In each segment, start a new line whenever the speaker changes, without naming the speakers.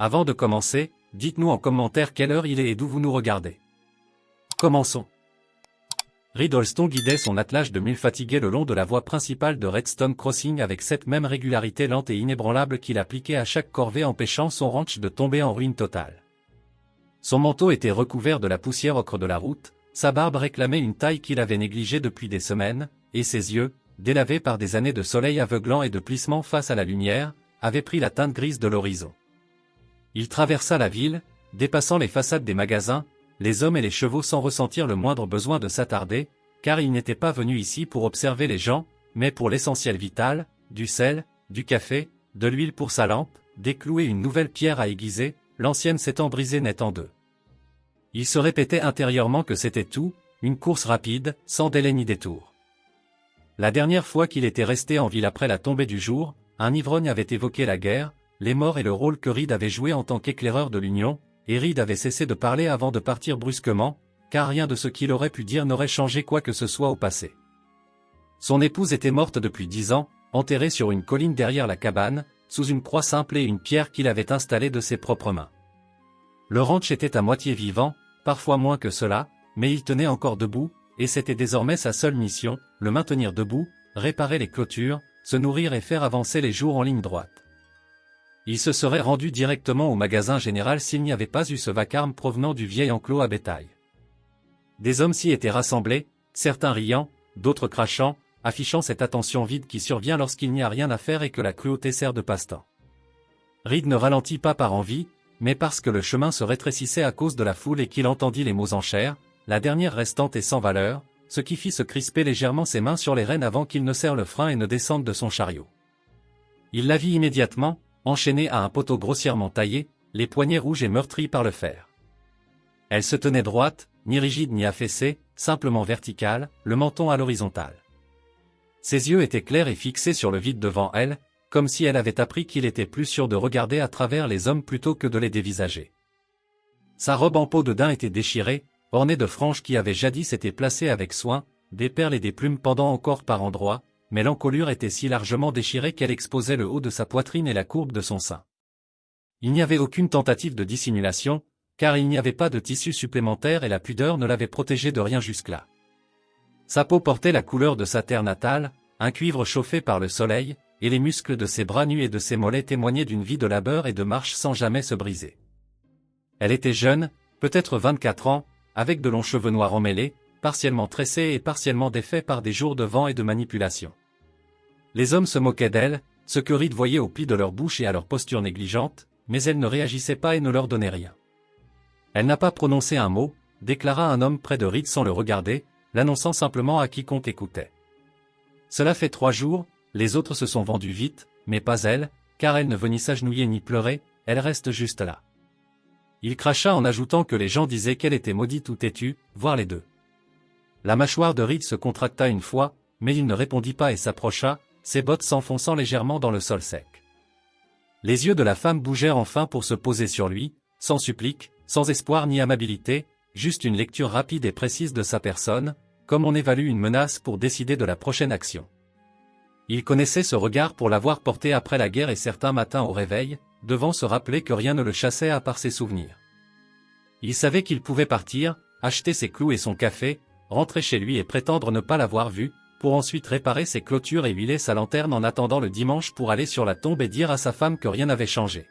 Avant de commencer, dites-nous en commentaire quelle heure il est et d'où vous nous regardez. Commençons. Reed Holston guidait son attelage de mule fatigué le long de la voie principale de Redstone Crossing avec cette même régularité lente et inébranlable qu'il appliquait à chaque corvée empêchant son ranch de tomber en ruine totale. Son manteau était recouvert de la poussière ocre de la route, sa barbe réclamait une taille qu'il avait négligée depuis des semaines, et ses yeux, délavés par des années de soleil aveuglant et de plissement face à la lumière, avaient pris la teinte grise de l'horizon. Il traversa la ville, dépassant les façades des magasins, les hommes et les chevaux sans ressentir le moindre besoin de s'attarder, car il n'était pas venu ici pour observer les gens, mais pour l'essentiel vital, du sel, du café, de l'huile pour sa lampe, des clous et une nouvelle pierre à aiguiser, l'ancienne s'étant brisée net en deux. Il se répétait intérieurement que c'était tout, une course rapide, sans délai ni détour. La dernière fois qu'il était resté en ville après la tombée du jour, un ivrogne avait évoqué la guerre, les morts et le rôle que Reed avait joué en tant qu'éclaireur de l'Union, et Reed avait cessé de parler avant de partir brusquement, car rien de ce qu'il aurait pu dire n'aurait changé quoi que ce soit au passé. Son épouse était morte depuis 10 ans, enterrée sur une colline derrière la cabane, sous une croix simple et une pierre qu'il avait installée de ses propres mains. Le ranch était à moitié vivant, parfois moins que cela, mais il tenait encore debout, et c'était désormais sa seule mission, le maintenir debout, réparer les clôtures, se nourrir et faire avancer les jours en ligne droite. Il se serait rendu directement au magasin général s'il n'y avait pas eu ce vacarme provenant du vieil enclos à bétail. Des hommes s'y étaient rassemblés, certains riant, d'autres crachant, affichant cette attention vide qui survient lorsqu'il n'y a rien à faire et que la cruauté sert de passe-temps. Reed ne ralentit pas par envie, mais parce que le chemin se rétrécissait à cause de la foule et qu'il entendit les mots en chair, la dernière restante et sans valeur, ce qui fit se crisper légèrement ses mains sur les rênes avant qu'il ne serre le frein et ne descende de son chariot. Il la vit immédiatement, enchaînée à un poteau grossièrement taillé, les poignets rouges et meurtris par le fer. Elle se tenait droite, ni rigide ni affaissée, simplement verticale, le menton à l'horizontale. Ses yeux étaient clairs et fixés sur le vide devant elle, comme si elle avait appris qu'il était plus sûr de regarder à travers les hommes plutôt que de les dévisager. Sa robe en peau de daim était déchirée, ornée de franges qui avaient jadis été placées avec soin, des perles et des plumes pendant encore par endroits, mais l'encolure était si largement déchirée qu'elle exposait le haut de sa poitrine et la courbe de son sein. Il n'y avait aucune tentative de dissimulation, car il n'y avait pas de tissu supplémentaire et la pudeur ne l'avait protégée de rien jusque-là. Sa peau portait la couleur de sa terre natale, un cuivre chauffé par le soleil, et les muscles de ses bras nus et de ses mollets témoignaient d'une vie de labeur et de marche sans jamais se briser. Elle était jeune, peut-être 24 ans, avec de longs cheveux noirs emmêlés, partiellement tressés et partiellement défaits par des jours de vent et de manipulation. Les hommes se moquaient d'elle, ce que Reed voyait au pli de leur bouche et à leur posture négligente, mais elle ne réagissait pas et ne leur donnait rien. Elle n'a pas prononcé un mot, déclara un homme près de Reed sans le regarder, l'annonçant simplement à quiconque écoutait. Cela fait 3 jours, les autres se sont vendus vite, mais pas elle, car elle ne veut ni s'agenouiller ni pleurer, elle reste juste là. Il cracha en ajoutant que les gens disaient qu'elle était maudite ou têtue, voire les deux. La mâchoire de Reed se contracta une fois, mais il ne répondit pas et s'approcha, ses bottes s'enfonçant légèrement dans le sol sec. Les yeux de la femme bougèrent enfin pour se poser sur lui, sans supplique, sans espoir ni amabilité, juste une lecture rapide et précise de sa personne, comme on évalue une menace pour décider de la prochaine action. Il connaissait ce regard pour l'avoir porté après la guerre et certains matins au réveil, devant se rappeler que rien ne le chassait à part ses souvenirs. Il savait qu'il pouvait partir, acheter ses clous et son café, rentrer chez lui et prétendre ne pas l'avoir vu, pour ensuite réparer ses clôtures et huiler sa lanterne en attendant le dimanche pour aller sur la tombe et dire à sa femme que rien n'avait changé.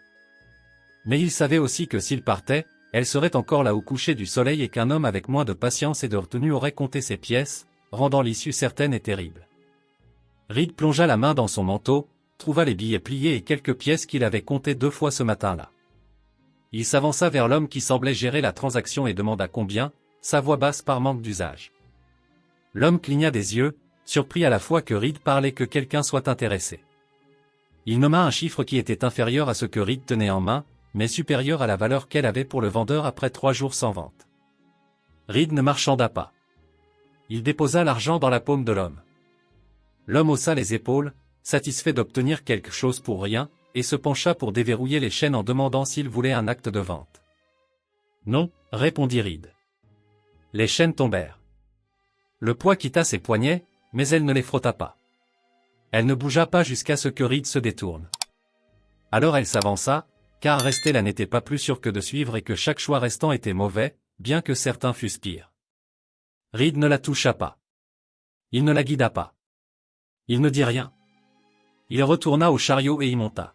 Mais il savait aussi que s'il partait, elle serait encore là au coucher du soleil et qu'un homme avec moins de patience et de retenue aurait compté ses pièces, rendant l'issue certaine et terrible. Reed plongea la main dans son manteau, trouva les billets pliés et quelques pièces qu'il avait comptées 2 fois ce matin-là. Il s'avança vers l'homme qui semblait gérer la transaction et demanda combien, sa voix basse par manque d'usage. L'homme cligna des yeux, surpris à la fois que Reed parlait et que quelqu'un soit intéressé. Il nomma un chiffre qui était inférieur à ce que Reed tenait en main, mais supérieur à la valeur qu'elle avait pour le vendeur après 3 jours sans vente. Reed ne marchanda pas. Il déposa l'argent dans la paume de l'homme. L'homme haussa les épaules, satisfait d'obtenir quelque chose pour rien, et se pencha pour déverrouiller les chaînes en demandant s'il voulait un acte de vente. Non, répondit Reed. Les chaînes tombèrent. Le poids quitta ses poignets, mais elle ne les frotta pas. Elle ne bougea pas jusqu'à ce que Reed se détourne. Alors elle s'avança, car rester là n'était pas plus sûr que de suivre et que chaque choix restant était mauvais, bien que certains fussent pires. Reed ne la toucha pas. Il ne la guida pas. Il ne dit rien. Il retourna au chariot et y monta.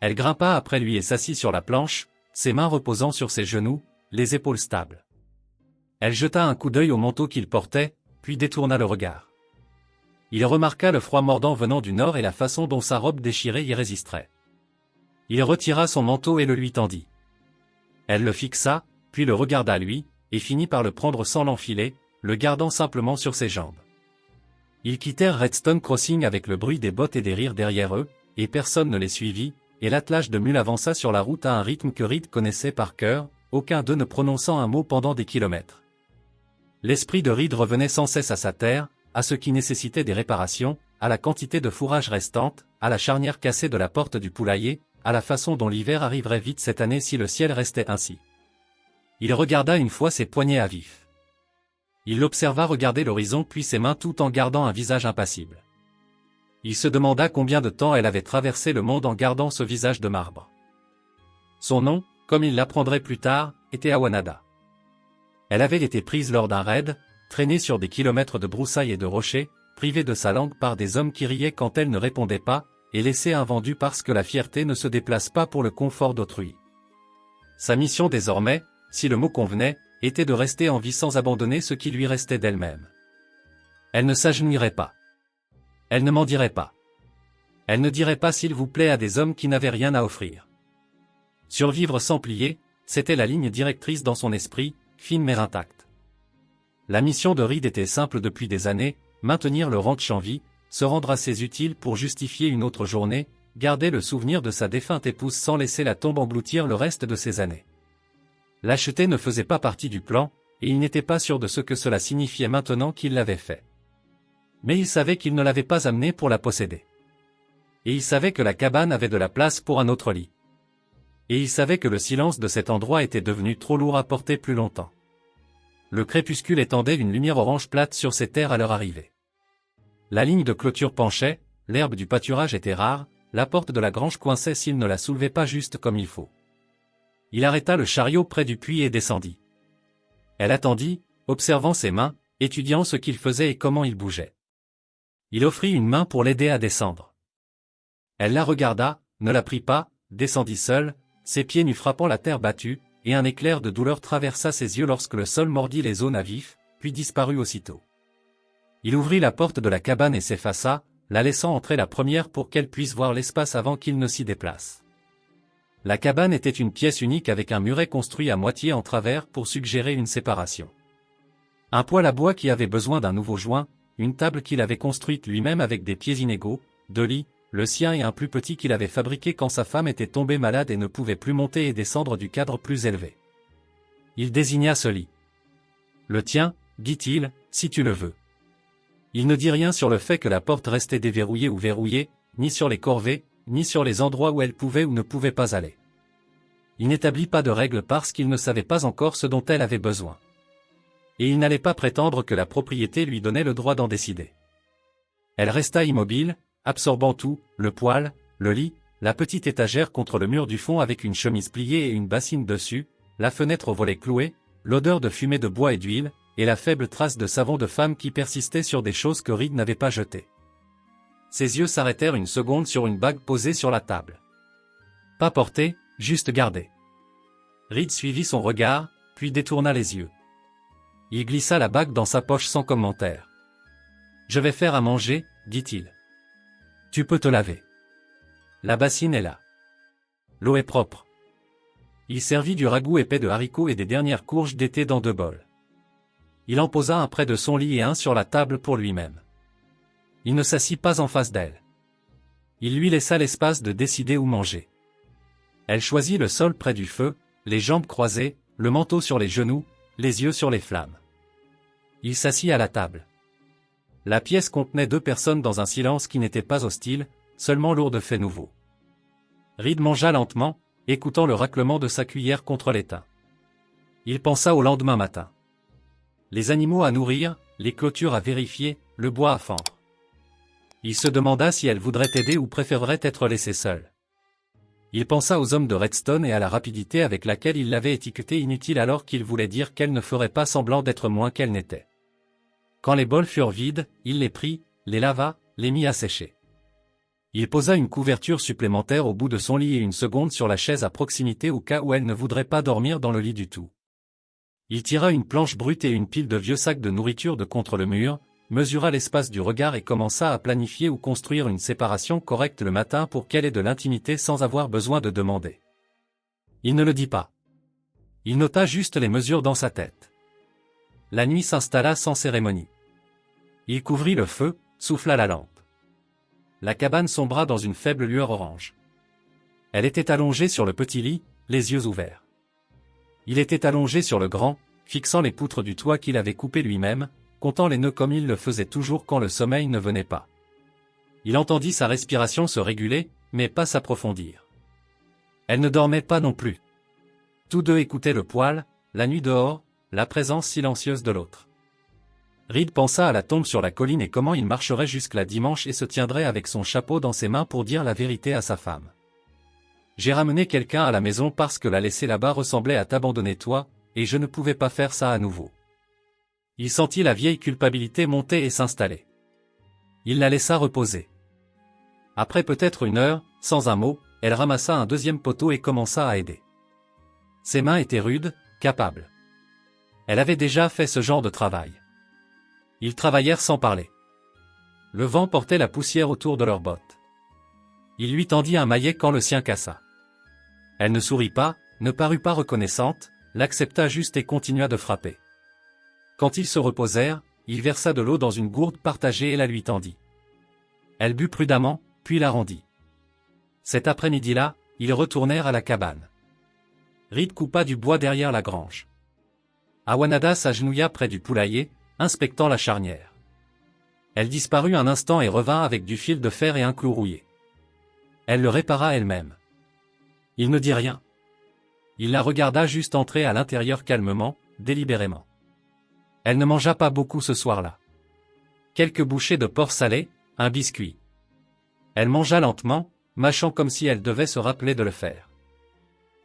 Elle grimpa après lui et s'assit sur la planche, ses mains reposant sur ses genoux, les épaules stables. Elle jeta un coup d'œil au manteau qu'il portait, puis détourna le regard. Il remarqua le froid mordant venant du nord et la façon dont sa robe déchirée y résisterait. Il retira son manteau et le lui tendit. Elle le fixa, puis le regarda lui, et finit par le prendre sans l'enfiler, le gardant simplement sur ses jambes. Ils quittèrent Redstone Crossing avec le bruit des bottes et des rires derrière eux, et personne ne les suivit, et l'attelage de mules avança sur la route à un rythme que Reed connaissait par cœur, aucun d'eux ne prononçant un mot pendant des kilomètres. L'esprit de Reed revenait sans cesse à sa terre, à ce qui nécessitait des réparations, à la quantité de fourrage restante, à la charnière cassée de la porte du poulailler, à la façon dont l'hiver arriverait vite cette année si le ciel restait ainsi. Il regarda une fois ses poignets à vif. Il l'observa regarder l'horizon puis ses mains tout en gardant un visage impassible. Il se demanda combien de temps elle avait traversé le monde en gardant ce visage de marbre. Son nom, comme il l'apprendrait plus tard, était Awanada. Elle avait été prise lors d'un raid, traînée sur des kilomètres de broussailles et de rochers, privée de sa langue par des hommes qui riaient quand elle ne répondait pas, et laissée invendue parce que la fierté ne se déplace pas pour le confort d'autrui. Sa mission désormais, si le mot convenait, était de rester en vie sans abandonner ce qui lui restait d'elle-même. Elle ne s'agenouillerait pas. Elle ne mendirait pas. Elle ne dirait pas s'il vous plaît à des hommes qui n'avaient rien à offrir. Survivre sans plier, c'était la ligne directrice dans son esprit, fine mais intacte. La mission de Reed était simple depuis des années, maintenir le ranch en vie, se rendre assez utile pour justifier une autre journée, garder le souvenir de sa défunte épouse sans laisser la tombe engloutir le reste de ses années. L'acheter ne faisait pas partie du plan, et il n'était pas sûr de ce que cela signifiait maintenant qu'il l'avait fait. Mais il savait qu'il ne l'avait pas amenée pour la posséder. Et il savait que la cabane avait de la place pour un autre lit. Et il savait que le silence de cet endroit était devenu trop lourd à porter plus longtemps. Le crépuscule étendait une lumière orange plate sur ces terres à leur arrivée. La ligne de clôture penchait, l'herbe du pâturage était rare, la porte de la grange coinçait s'il ne la soulevait pas juste comme il faut. Il arrêta le chariot près du puits et descendit. Elle attendit, observant ses mains, étudiant ce qu'il faisait et comment il bougeait. Il offrit une main pour l'aider à descendre. Elle la regarda, ne la prit pas, descendit seule, ses pieds nus frappant la terre battue, et un éclair de douleur traversa ses yeux lorsque le sol mordit les zones à vif, puis disparut aussitôt. Il ouvrit la porte de la cabane et s'effaça, la laissant entrer la première pour qu'elle puisse voir l'espace avant qu'il ne s'y déplace. La cabane était une pièce unique avec un muret construit à moitié en travers pour suggérer une séparation. Un poêle à bois qui avait besoin d'un nouveau joint, une table qu'il avait construite lui-même avec des pieds inégaux, deux lits, le sien et un plus petit qu'il avait fabriqué quand sa femme était tombée malade et ne pouvait plus monter et descendre du cadre plus élevé. Il désigna ce lit. « Le tien, dit-il, si tu le veux. » Il ne dit rien sur le fait que la porte restait déverrouillée ou verrouillée, ni sur les corvées, ni sur les endroits où elle pouvait ou ne pouvait pas aller. Il n'établit pas de règles parce qu'il ne savait pas encore ce dont elle avait besoin. Et il n'allait pas prétendre que la propriété lui donnait le droit d'en décider. Elle resta immobile, absorbant tout, le poêle, le lit, la petite étagère contre le mur du fond avec une chemise pliée et une bassine dessus, la fenêtre au volet cloué, l'odeur de fumée de bois et d'huile, et la faible trace de savon de femme qui persistait sur des choses que Reed n'avait pas jetées. Ses yeux s'arrêtèrent une seconde sur une bague posée sur la table. Pas portée, juste gardée. Reed suivit son regard, puis détourna les yeux. Il glissa la bague dans sa poche sans commentaire. « Je vais faire à manger, dit-il. Tu peux te laver. La bassine est là. L'eau est propre. » Il servit du ragoût épais de haricots et des dernières courges d'été dans 2 bols. Il en posa un près de son lit et un sur la table pour lui-même. Il ne s'assit pas en face d'elle. Il lui laissa l'espace de décider où manger. Elle choisit le sol près du feu, les jambes croisées, le manteau sur les genoux, les yeux sur les flammes. Il s'assit à la table. La pièce contenait 2 personnes dans un silence qui n'était pas hostile, seulement lourd de faits nouveaux. Reed mangea lentement, écoutant le raclement de sa cuillère contre l'étain. Il pensa au lendemain matin. Les animaux à nourrir, les clôtures à vérifier, le bois à fendre. Il se demanda si elle voudrait aider ou préférerait être laissée seule. Il pensa aux hommes de Redstone et à la rapidité avec laquelle il l'avait étiquetée inutile alors qu'il voulait dire qu'elle ne ferait pas semblant d'être moins qu'elle n'était. Quand les bols furent vides, il les prit, les lava, les mit à sécher. Il posa une couverture supplémentaire au bout de son lit et une seconde sur la chaise à proximité au cas où elle ne voudrait pas dormir dans le lit du tout. Il tira une planche brute et une pile de vieux sacs de nourriture de contre le mur, mesura l'espace du regard et commença à planifier ou construire une séparation correcte le matin pour qu'elle ait de l'intimité sans avoir besoin de demander. Il ne le dit pas. Il nota juste les mesures dans sa tête. La nuit s'installa sans cérémonie. Il couvrit le feu, souffla la lampe. La cabane sombra dans une faible lueur orange. Elle était allongée sur le petit lit, les yeux ouverts. Il était allongé sur le grand, fixant les poutres du toit qu'il avait coupé lui-même, comptant les nœuds comme il le faisait toujours quand le sommeil ne venait pas. Il entendit sa respiration se réguler, mais pas s'approfondir. Elle ne dormait pas non plus. Tous deux écoutaient le poêle, la nuit dehors, la présence silencieuse de l'autre. Reed pensa à la tombe sur la colline et comment il marcherait jusqu'à dimanche et se tiendrait avec son chapeau dans ses mains pour dire la vérité à sa femme. J'ai ramené quelqu'un à la maison parce que la laisser là-bas ressemblait à t'abandonner toi, et je ne pouvais pas faire ça à nouveau. Il sentit la vieille culpabilité monter et s'installer. Il la laissa reposer. Après peut-être une heure, sans un mot, elle ramassa un deuxième poteau et commença à aider. Ses mains étaient rudes, capables. Elle avait déjà fait ce genre de travail. Ils travaillèrent sans parler. Le vent portait la poussière autour de leurs bottes. Il lui tendit un maillet quand le sien cassa. Elle ne sourit pas, ne parut pas reconnaissante, l'accepta juste et continua de frapper. Quand ils se reposèrent, il versa de l'eau dans une gourde partagée et la lui tendit. Elle but prudemment, puis la rendit. Cet après-midi-là, ils retournèrent à la cabane. Reed coupa du bois derrière la grange. Awanada s'agenouilla près du poulailler, inspectant la charnière. Elle disparut un instant et revint avec du fil de fer et un clou rouillé. Elle le répara elle-même. Il ne dit rien. Il la regarda juste entrer à l'intérieur calmement, délibérément. Elle ne mangea pas beaucoup ce soir-là. Quelques bouchées de porc salé, un biscuit. Elle mangea lentement, mâchant comme si elle devait se rappeler de le faire.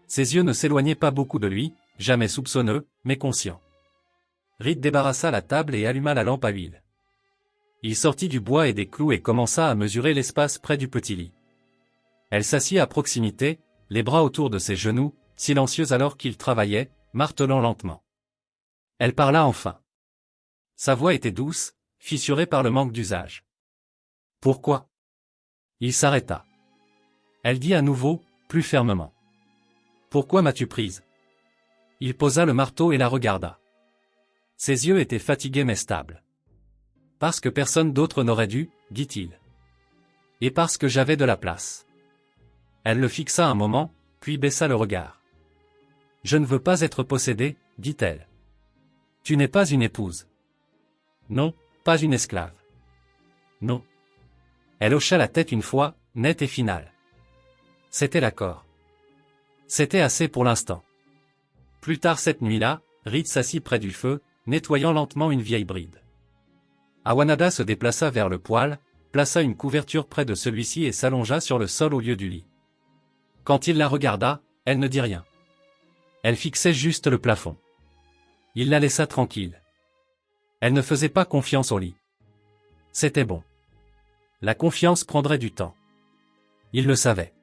Ses yeux ne s'éloignaient pas beaucoup de lui, jamais soupçonneux, mais conscient. Reed débarrassa la table et alluma la lampe à huile. Il sortit du bois et des clous et commença à mesurer l'espace près du petit lit. Elle s'assit à proximité, les bras autour de ses genoux, silencieuse alors qu'il travaillait, martelant lentement. Elle parla enfin. Sa voix était douce, fissurée par le manque d'usage. Pourquoi? Il s'arrêta. Elle dit à nouveau, plus fermement. Pourquoi m'as-tu prise? Il posa le marteau et la regarda. Ses yeux étaient fatigués mais stables. Parce que personne d'autre n'aurait dû, dit-il. Et parce que j'avais de la place. Elle le fixa un moment, puis baissa le regard. Je ne veux pas être possédée, dit-elle. Tu n'es pas une épouse. Non, pas une esclave. Non. Elle hocha la tête une fois, nette et finale. C'était l'accord. C'était assez pour l'instant. Plus tard cette nuit-là, Reed s'assit près du feu, nettoyant lentement une vieille bride. Awanada se déplaça vers le poêle, plaça une couverture près de celui-ci et s'allongea sur le sol au lieu du lit. Quand il la regarda, elle ne dit rien. Elle fixait juste le plafond. Il la laissa tranquille. Elle ne faisait pas confiance au lit. C'était bon. La confiance prendrait du temps. Il le savait.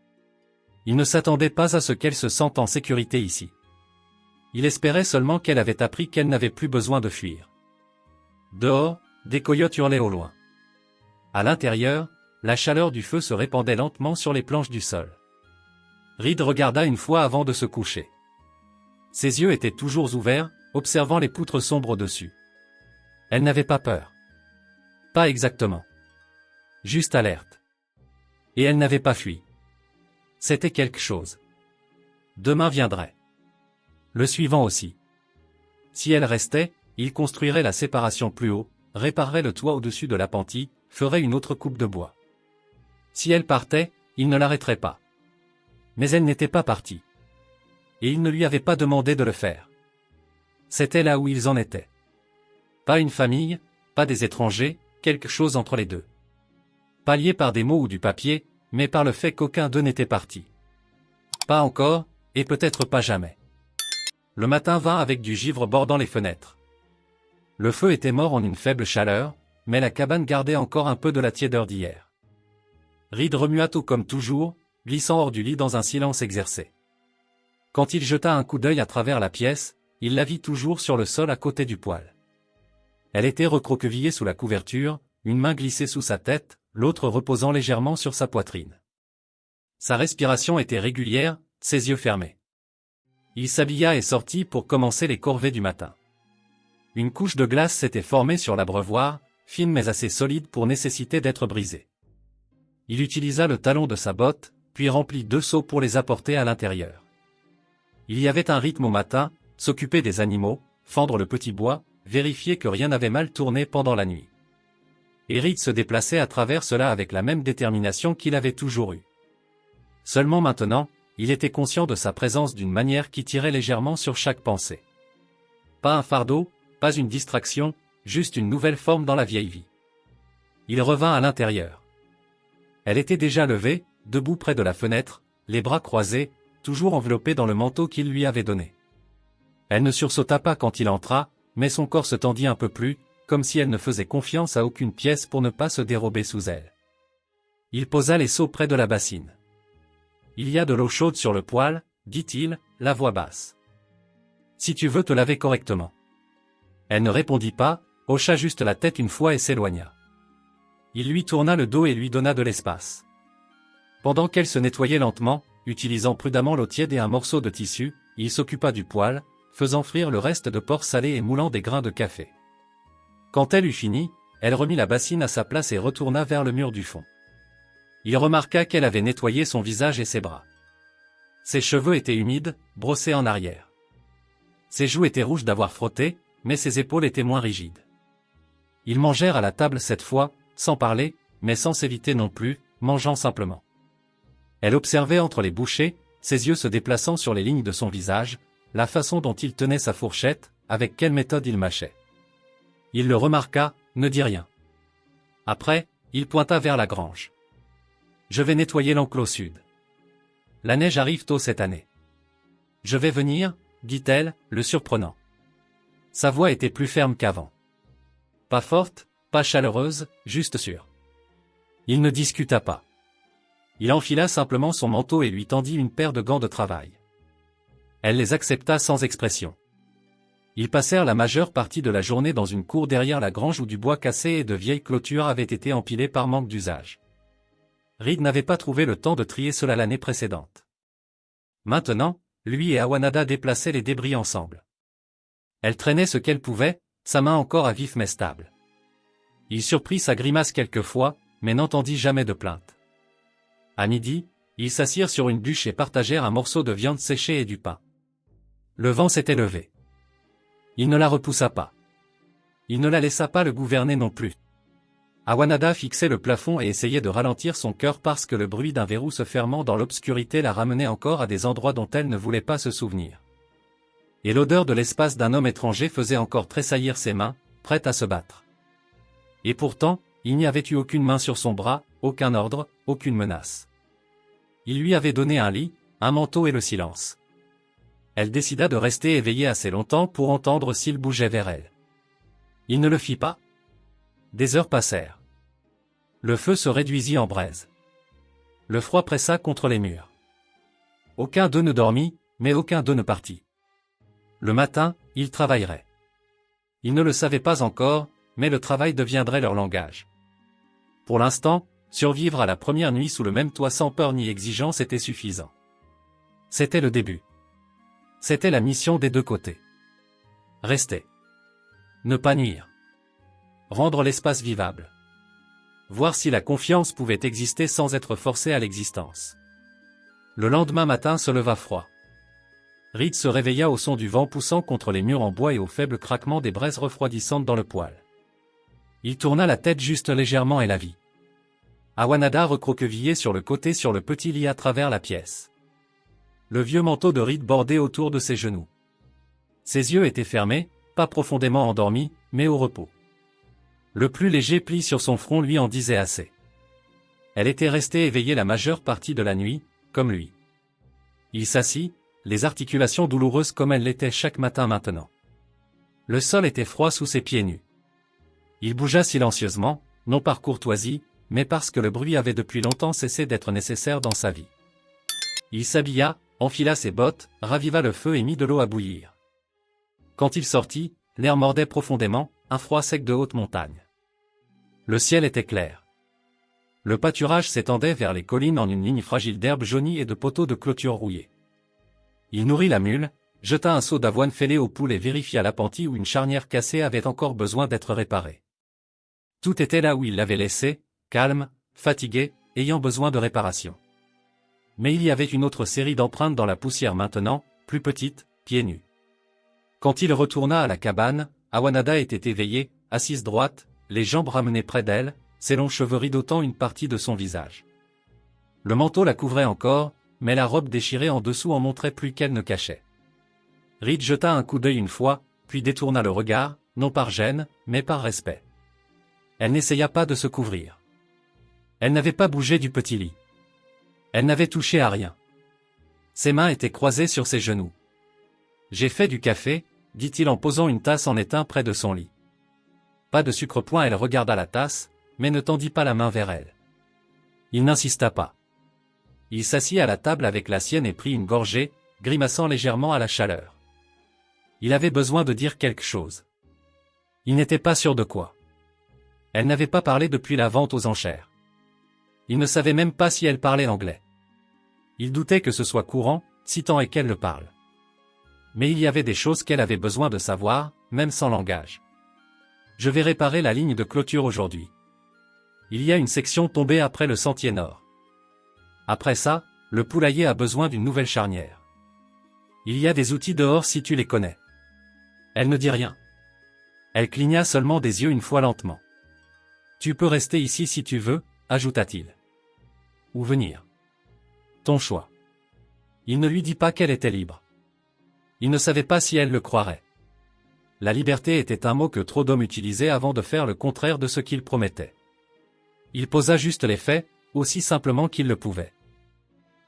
Il ne s'attendait pas à ce qu'elle se sente en sécurité ici. Il espérait seulement qu'elle avait appris qu'elle n'avait plus besoin de fuir. Dehors, des coyotes hurlaient au loin. À l'intérieur, la chaleur du feu se répandait lentement sur les planches du sol. Reed regarda une fois avant de se coucher. Ses yeux étaient toujours ouverts, observant les poutres sombres au-dessus. Elle n'avait pas peur. Pas exactement. Juste alerte. Et elle n'avait pas fui. C'était quelque chose. Demain viendrait. Le suivant aussi. Si elle restait, il construirait la séparation plus haut, réparerait le toit au-dessus de l'appentis, ferait une autre coupe de bois. Si elle partait, il ne l'arrêterait pas. Mais elle n'était pas partie. Et il ne lui avait pas demandé de le faire. C'était là où ils en étaient. Pas une famille, pas des étrangers, quelque chose entre les deux. Pas lié par des mots ou du papier, mais par le fait qu'aucun d'eux n'était parti. Pas encore, et peut-être pas jamais. Le matin vint avec du givre bordant les fenêtres. Le feu était mort en une faible chaleur, mais la cabane gardait encore un peu de la tiédeur d'hier. Reed remua tout comme toujours, glissant hors du lit dans un silence exercé. Quand il jeta un coup d'œil à travers la pièce, il la vit toujours sur le sol à côté du poêle. Elle était recroquevillée sous la couverture, une main glissée sous sa tête, l'autre reposant légèrement sur sa poitrine. Sa respiration était régulière, ses yeux fermés. Il s'habilla et sortit pour commencer les corvées du matin. Une couche de glace s'était formée sur l'abreuvoir, fine mais assez solide pour nécessiter d'être brisée. Il utilisa le talon de sa botte, puis remplit 2 seaux pour les apporter à l'intérieur. Il y avait un rythme au matin, s'occuper des animaux, fendre le petit bois, vérifier que rien n'avait mal tourné pendant la nuit. Et Reed se déplaçait à travers cela avec la même détermination qu'il avait toujours eue. Seulement maintenant, il était conscient de sa présence d'une manière qui tirait légèrement sur chaque pensée. Pas un fardeau, pas une distraction, juste une nouvelle forme dans la vieille vie. Il revint à l'intérieur. Elle était déjà levée, debout près de la fenêtre, les bras croisés, toujours enveloppée dans le manteau qu'il lui avait donné. Elle ne sursauta pas quand il entra, mais son corps se tendit un peu plus, comme si elle ne faisait confiance à aucune pièce pour ne pas se dérober sous elle. Il posa les seaux près de la bassine. « Il y a de l'eau chaude sur le poêle, dit-il, la voix basse. Si tu veux te laver correctement. » Elle ne répondit pas, hocha juste la tête une fois et s'éloigna. Il lui tourna le dos et lui donna de l'espace. Pendant qu'elle se nettoyait lentement, utilisant prudemment l'eau tiède et un morceau de tissu, il s'occupa du poêle, faisant frire le reste de porc salé et moulant des grains de café. Quand elle eut fini, elle remit la bassine à sa place et retourna vers le mur du fond. Il remarqua qu'elle avait nettoyé son visage et ses bras. Ses cheveux étaient humides, brossés en arrière. Ses joues étaient rouges d'avoir frotté, mais ses épaules étaient moins rigides. Ils mangèrent à la table cette fois, sans parler, mais sans s'éviter non plus, mangeant simplement. Elle observait entre les bouchées, ses yeux se déplaçant sur les lignes de son visage, la façon dont il tenait sa fourchette, avec quelle méthode il mâchait. Il le remarqua, ne dit rien. Après, il pointa vers la grange. « Je vais nettoyer l'enclos sud. La neige arrive tôt cette année. »« Je vais venir, » dit-elle, le surprenant. Sa voix était plus ferme qu'avant. Pas forte, pas chaleureuse, juste sûre. Il ne discuta pas. Il enfila simplement son manteau et lui tendit une paire de gants de travail. Elle les accepta sans expression. Ils passèrent la majeure partie de la journée dans une cour derrière la grange où du bois cassé et de vieilles clôtures avaient été empilés par manque d'usage. Reed n'avait pas trouvé le temps de trier cela l'année précédente. Maintenant, lui et Awanada déplaçaient les débris ensemble. Elle traînait ce qu'elle pouvait, sa main encore à vif mais stable. Il surprit sa grimace quelquefois, mais n'entendit jamais de plainte. À midi, ils s'assirent sur une bûche et partagèrent un morceau de viande séchée et du pain. Le vent s'était levé. Il ne la repoussa pas. Il ne la laissa pas le gouverner non plus. Awanada fixait le plafond et essayait de ralentir son cœur parce que le bruit d'un verrou se fermant dans l'obscurité la ramenait encore à des endroits dont elle ne voulait pas se souvenir. Et l'odeur de l'espace d'un homme étranger faisait encore tressaillir ses mains, prêtes à se battre. Et pourtant, il n'y avait eu aucune main sur son bras, aucun ordre, aucune menace. Il lui avait donné un lit, un manteau et le silence. Elle décida de rester éveillée assez longtemps pour entendre s'il bougeait vers elle. Il ne le fit pas. Des heures passèrent. Le feu se réduisit en braise. Le froid pressa contre les murs. Aucun d'eux ne dormit, mais aucun d'eux ne partit. Le matin, ils travailleraient. Ils ne le savaient pas encore, mais le travail deviendrait leur langage. Pour l'instant, survivre à la première nuit sous le même toit sans peur ni exigence était suffisant. C'était le début. C'était la mission des deux côtés. Rester. Ne pas nuire. Rendre l'espace vivable. Voir si la confiance pouvait exister sans être forcée à l'existence. Le lendemain matin se leva froid. Reed se réveilla au son du vent poussant contre les murs en bois et au faible craquement des braises refroidissantes dans le poêle. Il tourna la tête juste légèrement et la vit. Awanada recroquevillée sur le côté sur le petit lit à travers la pièce. Le vieux manteau de Reed bordé autour de ses genoux. Ses yeux étaient fermés, pas profondément endormis, mais au repos. Le plus léger pli sur son front lui en disait assez. Elle était restée éveillée la majeure partie de la nuit, comme lui. Il s'assit, les articulations douloureuses comme elles l'étaient chaque matin maintenant. Le sol était froid sous ses pieds nus. Il bougea silencieusement, non par courtoisie, mais parce que le bruit avait depuis longtemps cessé d'être nécessaire dans sa vie. Il s'habilla, enfila ses bottes, raviva le feu et mit de l'eau à bouillir. Quand il sortit, l'air mordait profondément, un froid sec de haute montagne. Le ciel était clair. Le pâturage s'étendait vers les collines en une ligne fragile d'herbes jaunies et de poteaux de clôture rouillés. Il nourrit la mule, jeta un seau d'avoine fêlé aux poules et vérifia l'appentis où une charnière cassée avait encore besoin d'être réparée. Tout était là où il l'avait laissé, calme, fatigué, ayant besoin de réparation. Mais il y avait une autre série d'empreintes dans la poussière maintenant, plus petite, pieds nus. Quand il retourna à la cabane, Awanada était éveillée, assise droite, les jambes ramenées près d'elle, ses longs cheveux ridotant une partie de son visage. Le manteau la couvrait encore, mais la robe déchirée en dessous en montrait plus qu'elle ne cachait. Reed jeta un coup d'œil une fois, puis détourna le regard, non par gêne, mais par respect. Elle n'essaya pas de se couvrir. Elle n'avait pas bougé du petit lit. Elle n'avait touché à rien. Ses mains étaient croisées sur ses genoux. « J'ai fait du café », dit-il en posant une tasse en étain près de son lit. Pas de sucre point. Elle regarda la tasse, mais ne tendit pas la main vers elle. Il n'insista pas. Il s'assit à la table avec la sienne et prit une gorgée, grimaçant légèrement à la chaleur. Il avait besoin de dire quelque chose. Il n'était pas sûr de quoi. Elle n'avait pas parlé depuis la vente aux enchères. Il ne savait même pas si elle parlait anglais. Il doutait que ce soit courant, si tant est qu'elle le parle. Mais il y avait des choses qu'elle avait besoin de savoir, même sans langage. Je vais réparer la ligne de clôture aujourd'hui. Il y a une section tombée après le sentier nord. Après ça, le poulailler a besoin d'une nouvelle charnière. Il y a des outils dehors si tu les connais. Elle ne dit rien. Elle cligna seulement des yeux une fois lentement. Tu peux rester ici si tu veux, ajouta-t-il. Ou venir. Ton choix. Il ne lui dit pas qu'elle était libre. Il ne savait pas si elle le croirait. La liberté était un mot que trop d'hommes utilisaient avant de faire le contraire de ce qu'ils promettaient. Il posa juste les faits, aussi simplement qu'il le pouvait.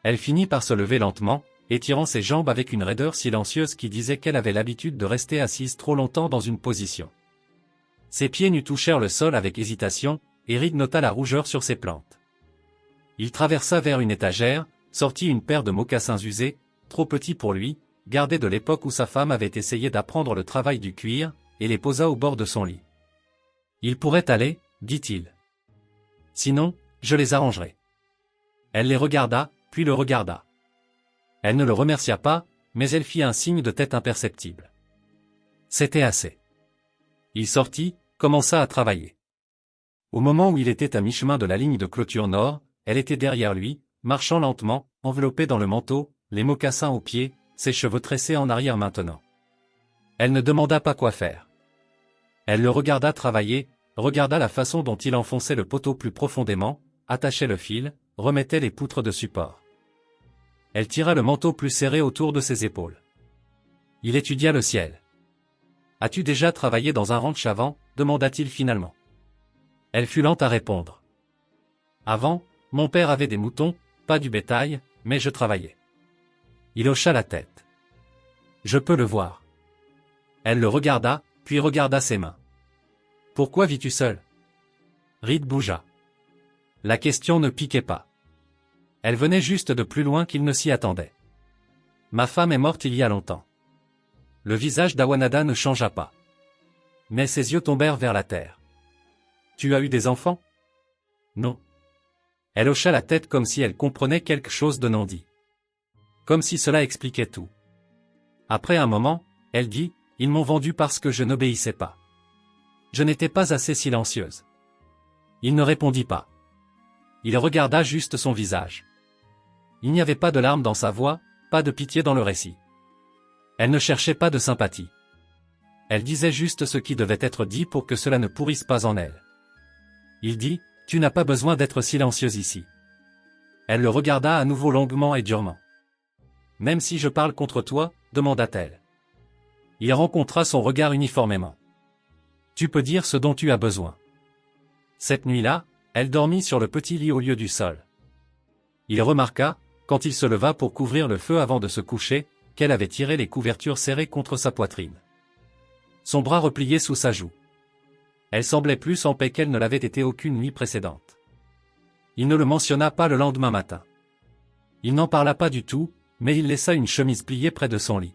Elle finit par se lever lentement, étirant ses jambes avec une raideur silencieuse qui disait qu'elle avait l'habitude de rester assise trop longtemps dans une position. Ses pieds nus touchèrent le sol avec hésitation, et Reed nota la rougeur sur ses plantes. Il traversa vers une étagère, sortit une paire de mocassins usés, trop petits pour lui, gardés de l'époque où sa femme avait essayé d'apprendre le travail du cuir, et les posa au bord de son lit. Il pourrait aller, dit-il. Sinon, je les arrangerai. Elle les regarda, puis le regarda. Elle ne le remercia pas, mais elle fit un signe de tête imperceptible. C'était assez. Il sortit, commença à travailler. Au moment où il était à mi-chemin de la ligne de clôture nord, elle était derrière lui, marchant lentement, enveloppée dans le manteau, les mocassins aux pieds, ses cheveux tressés en arrière maintenant. Elle ne demanda pas quoi faire. Elle le regarda travailler, regarda la façon dont il enfonçait le poteau plus profondément, attachait le fil, remettait les poutres de support. Elle tira le manteau plus serré autour de ses épaules. Il étudia le ciel. « As-tu déjà travaillé dans un ranch avant ?» demanda-t-il finalement. Elle fut lente à répondre. « Avant, mon père avait des moutons, pas du bétail, mais je travaillais. » Il hocha la tête. « Je peux le voir. » Elle le regarda, puis regarda ses mains. « Pourquoi vis-tu seul ?» Reed bougea. La question ne piquait pas. Elle venait juste de plus loin qu'il ne s'y attendait. « Ma femme est morte il y a longtemps. » Le visage d'Awanada ne changea pas. Mais ses yeux tombèrent vers la terre. « Tu as eu des enfants ?» « Non. » Elle hocha la tête comme si elle comprenait quelque chose de non dit. Comme si cela expliquait tout. Après un moment, elle dit, « Ils m'ont vendu parce que je n'obéissais pas. Je n'étais pas assez silencieuse. » Il ne répondit pas. Il regarda juste son visage. Il n'y avait pas de larmes dans sa voix, pas de pitié dans le récit. Elle ne cherchait pas de sympathie. Elle disait juste ce qui devait être dit pour que cela ne pourrisse pas en elle. Il dit, « Tu n'as pas besoin d'être silencieuse ici. » Elle le regarda à nouveau longuement et durement. « Même si je parle contre toi ?» demanda-t-elle. Il rencontra son regard uniformément. « Tu peux dire ce dont tu as besoin. » Cette nuit-là, elle dormit sur le petit lit au lieu du sol. Il remarqua, quand il se leva pour couvrir le feu avant de se coucher, qu'elle avait tiré les couvertures serrées contre sa poitrine. Son bras replié sous sa joue. Elle semblait plus en paix qu'elle ne l'avait été aucune nuit précédente. Il ne le mentionna pas le lendemain matin. Il n'en parla pas du tout, mais il laissa une chemise pliée près de son lit.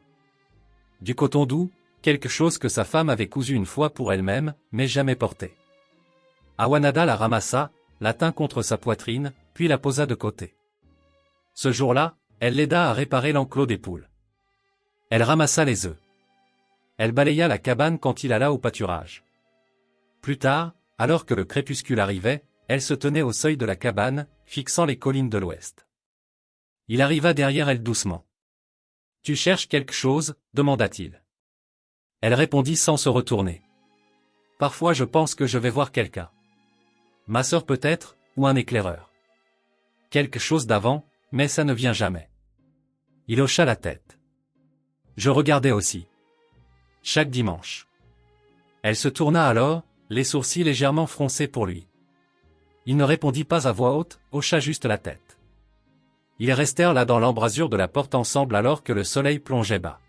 Du coton doux, quelque chose que sa femme avait cousu une fois pour elle-même, mais jamais porté. Awanada la ramassa, la tint contre sa poitrine, puis la posa de côté. Ce jour-là, elle l'aida à réparer l'enclos des poules. Elle ramassa les œufs. Elle balaya la cabane quand il alla au pâturage. Plus tard, alors que le crépuscule arrivait, elle se tenait au seuil de la cabane, fixant les collines de l'ouest. Il arriva derrière elle doucement. « Tu cherches quelque chose ?» demanda-t-il. Elle répondit sans se retourner. « Parfois je pense que je vais voir quelqu'un. Ma sœur peut-être, ou un éclaireur. Quelque chose d'avant, mais ça ne vient jamais. » Il hocha la tête. Je regardais aussi. Chaque dimanche. Elle se tourna alors, les sourcils légèrement froncés pour lui. Il ne répondit pas à voix haute, hocha juste la tête. Ils restèrent là dans l'embrasure de la porte ensemble alors que le soleil plongeait bas.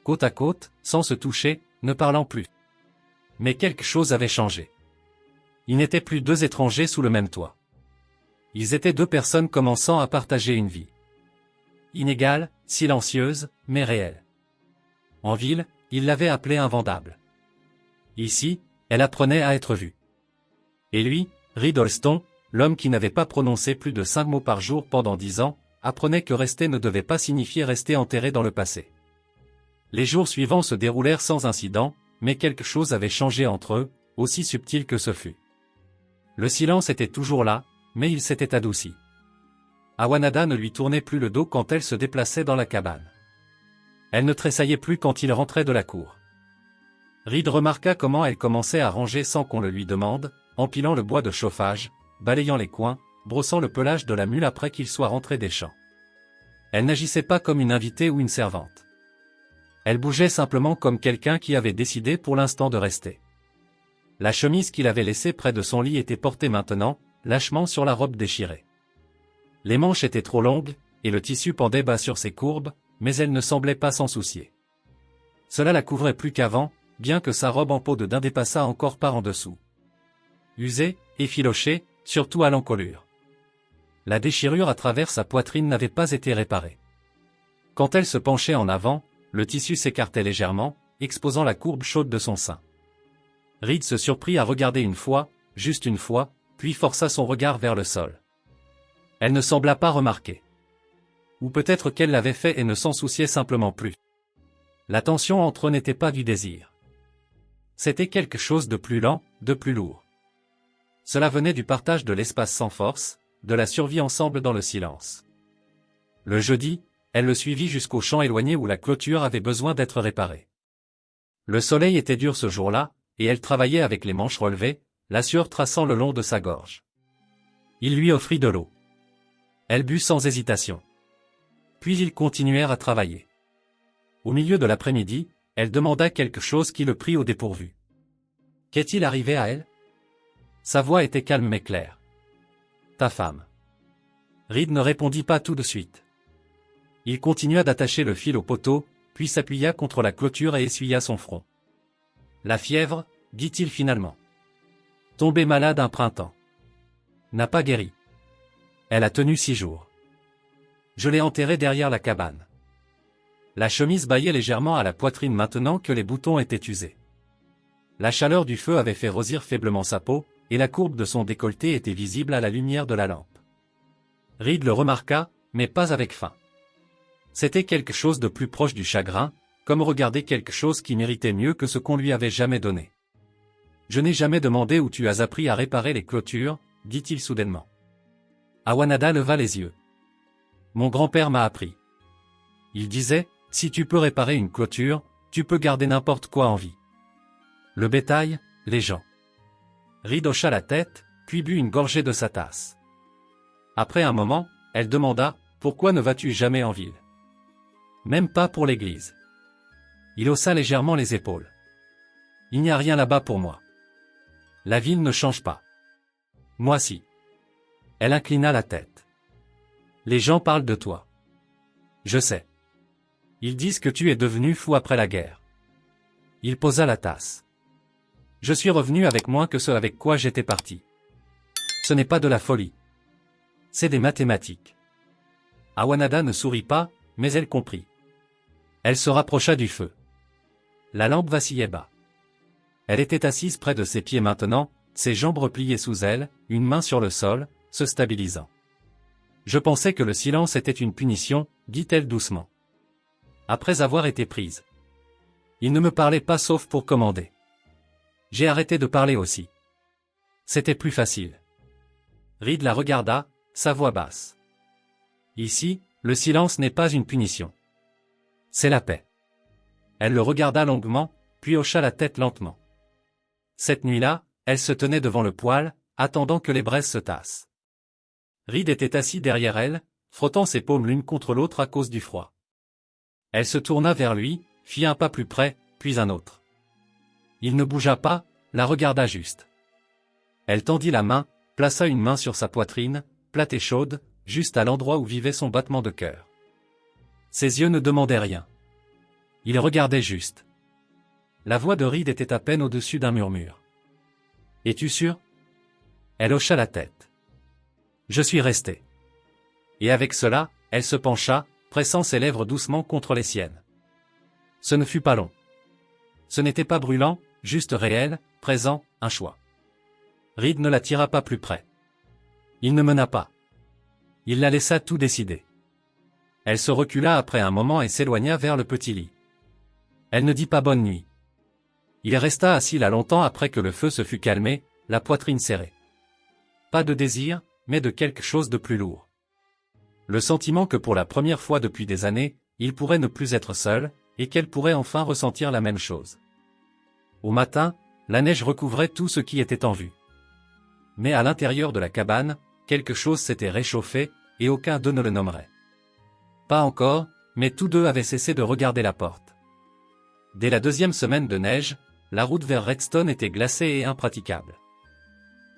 Côte à côte, sans se toucher, ne parlant plus. Mais quelque chose avait changé. Ils n'étaient plus deux étrangers sous le même toit. Ils étaient deux personnes commençant à partager une vie. Inégale, silencieuse, mais réelle. En ville, il l'avait appelée invendable. Ici, elle apprenait à être vue. Et lui, Riddleston, l'homme qui n'avait pas prononcé plus de 5 mots par jour pendant 10 ans, apprenait que rester ne devait pas signifier rester enterré dans le passé. Les jours suivants se déroulèrent sans incident, mais quelque chose avait changé entre eux, aussi subtil que ce fût. Le silence était toujours là, mais il s'était adouci. Awanada ne lui tournait plus le dos quand elle se déplaçait dans la cabane. Elle ne tressaillait plus quand il rentrait de la cour. Reed remarqua comment elle commençait à ranger sans qu'on le lui demande, empilant le bois de chauffage, balayant les coins, brossant le pelage de la mule après qu'il soit rentré des champs. Elle n'agissait pas comme une invitée ou une servante. Elle bougeait simplement comme quelqu'un qui avait décidé pour l'instant de rester. La chemise qu'il avait laissée près de son lit était portée maintenant, lâchement sur la robe déchirée. Les manches étaient trop longues, et le tissu pendait bas sur ses courbes, mais elle ne semblait pas s'en soucier. Cela la couvrait plus qu'avant, bien que sa robe en peau de daim dépassât encore par en dessous. Usée, effilochée, surtout à l'encolure. La déchirure à travers sa poitrine n'avait pas été réparée. Quand elle se penchait en avant, le tissu s'écartait légèrement, exposant la courbe chaude de son sein. Reed se surprit à regarder une fois, juste une fois, puis força son regard vers le sol. Elle ne sembla pas remarquer. Ou peut-être qu'elle l'avait fait et ne s'en souciait simplement plus. La tension entre eux n'était pas du désir. C'était quelque chose de plus lent, de plus lourd. Cela venait du partage de l'espace sans force, de la survie ensemble dans le silence. Le jeudi, elle le suivit jusqu'au champ éloigné où la clôture avait besoin d'être réparée. Le soleil était dur ce jour-là, et elle travaillait avec les manches relevées, la sueur traçant le long de sa gorge. Il lui offrit de l'eau. Elle but sans hésitation. Puis ils continuèrent à travailler. Au milieu de l'après-midi, elle demanda quelque chose qui le prit au dépourvu. Qu'est-il arrivé à elle? Sa voix était calme mais claire. Ta femme. Reed ne répondit pas tout de suite. Il continua d'attacher le fil au poteau, puis s'appuya contre la clôture et essuya son front. La fièvre, dit-il finalement. Tombée malade un printemps. N'a pas guéri. Elle a tenu 6 jours. Je l'ai enterrée derrière la cabane. La chemise bâillait légèrement à la poitrine maintenant que les boutons étaient usés. La chaleur du feu avait fait rosir faiblement sa peau, et la courbe de son décolleté était visible à la lumière de la lampe. Reed le remarqua, mais pas avec faim. C'était quelque chose de plus proche du chagrin, comme regarder quelque chose qui méritait mieux que ce qu'on lui avait jamais donné. Je n'ai jamais demandé où tu as appris à réparer les clôtures, dit-il soudainement. Awanada leva les yeux. Mon grand-père m'a appris. Il disait, si tu peux réparer une clôture, tu peux garder n'importe quoi en vie. Le bétail, les gens. Reed hocha la tête, puis but une gorgée de sa tasse. Après un moment, elle demanda, pourquoi ne vas-tu jamais en ville? Même pas pour l'église. Il haussa légèrement les épaules. Il n'y a rien là-bas pour moi. La ville ne change pas. Moi si. Elle inclina la tête. Les gens parlent de toi. Je sais. Ils disent que tu es devenu fou après la guerre. Il posa la tasse. Je suis revenu avec moins que ce avec quoi j'étais parti. Ce n'est pas de la folie. C'est des mathématiques. Awanada ne sourit pas, mais elle comprit. Elle se rapprocha du feu. La lampe vacillait bas. Elle était assise près de ses pieds maintenant, ses jambes repliées sous elle, une main sur le sol, se stabilisant. Je pensais que le silence était une punition, dit-elle doucement. Après avoir été prise. Il ne me parlait pas sauf pour commander. J'ai arrêté de parler aussi. C'était plus facile. Reed la regarda, sa voix basse. Ici, le silence n'est pas une punition. C'est la paix. Elle le regarda longuement, puis hocha la tête lentement. Cette nuit-là, elle se tenait devant le poêle, attendant que les braises se tassent. Reed était assis derrière elle, frottant ses paumes l'une contre l'autre à cause du froid. Elle se tourna vers lui, fit un pas plus près, puis un autre. Il ne bougea pas, la regarda juste. Elle tendit la main, plaça une main sur sa poitrine, plate et chaude, juste à l'endroit où vivait son battement de cœur. Ses yeux ne demandaient rien. Il regardait juste. La voix de Reed était à peine au-dessus d'un murmure. « Es-tu sûr ?» Elle hocha la tête. « Je suis resté. » Et avec cela, elle se pencha, pressant ses lèvres doucement contre les siennes. Ce ne fut pas long. Ce n'était pas brûlant, juste réel, présent, un choix. Reed ne la tira pas plus près. Il ne mena pas. Il la laissa tout décider. Elle se recula après un moment et s'éloigna vers le petit lit. Elle ne dit pas bonne nuit. Il resta assis là longtemps après que le feu se fut calmé, la poitrine serrée. Pas de désir, mais de quelque chose de plus lourd. Le sentiment que pour la première fois depuis des années, il pourrait ne plus être seul, et qu'elle pourrait enfin ressentir la même chose. Au matin, la neige recouvrait tout ce qui était en vue. Mais à l'intérieur de la cabane, quelque chose s'était réchauffé, et aucun d'eux ne le nommerait. Pas encore, mais tous deux avaient cessé de regarder la porte. Dès la deuxième semaine de neige, la route vers Redstone était glacée et impraticable.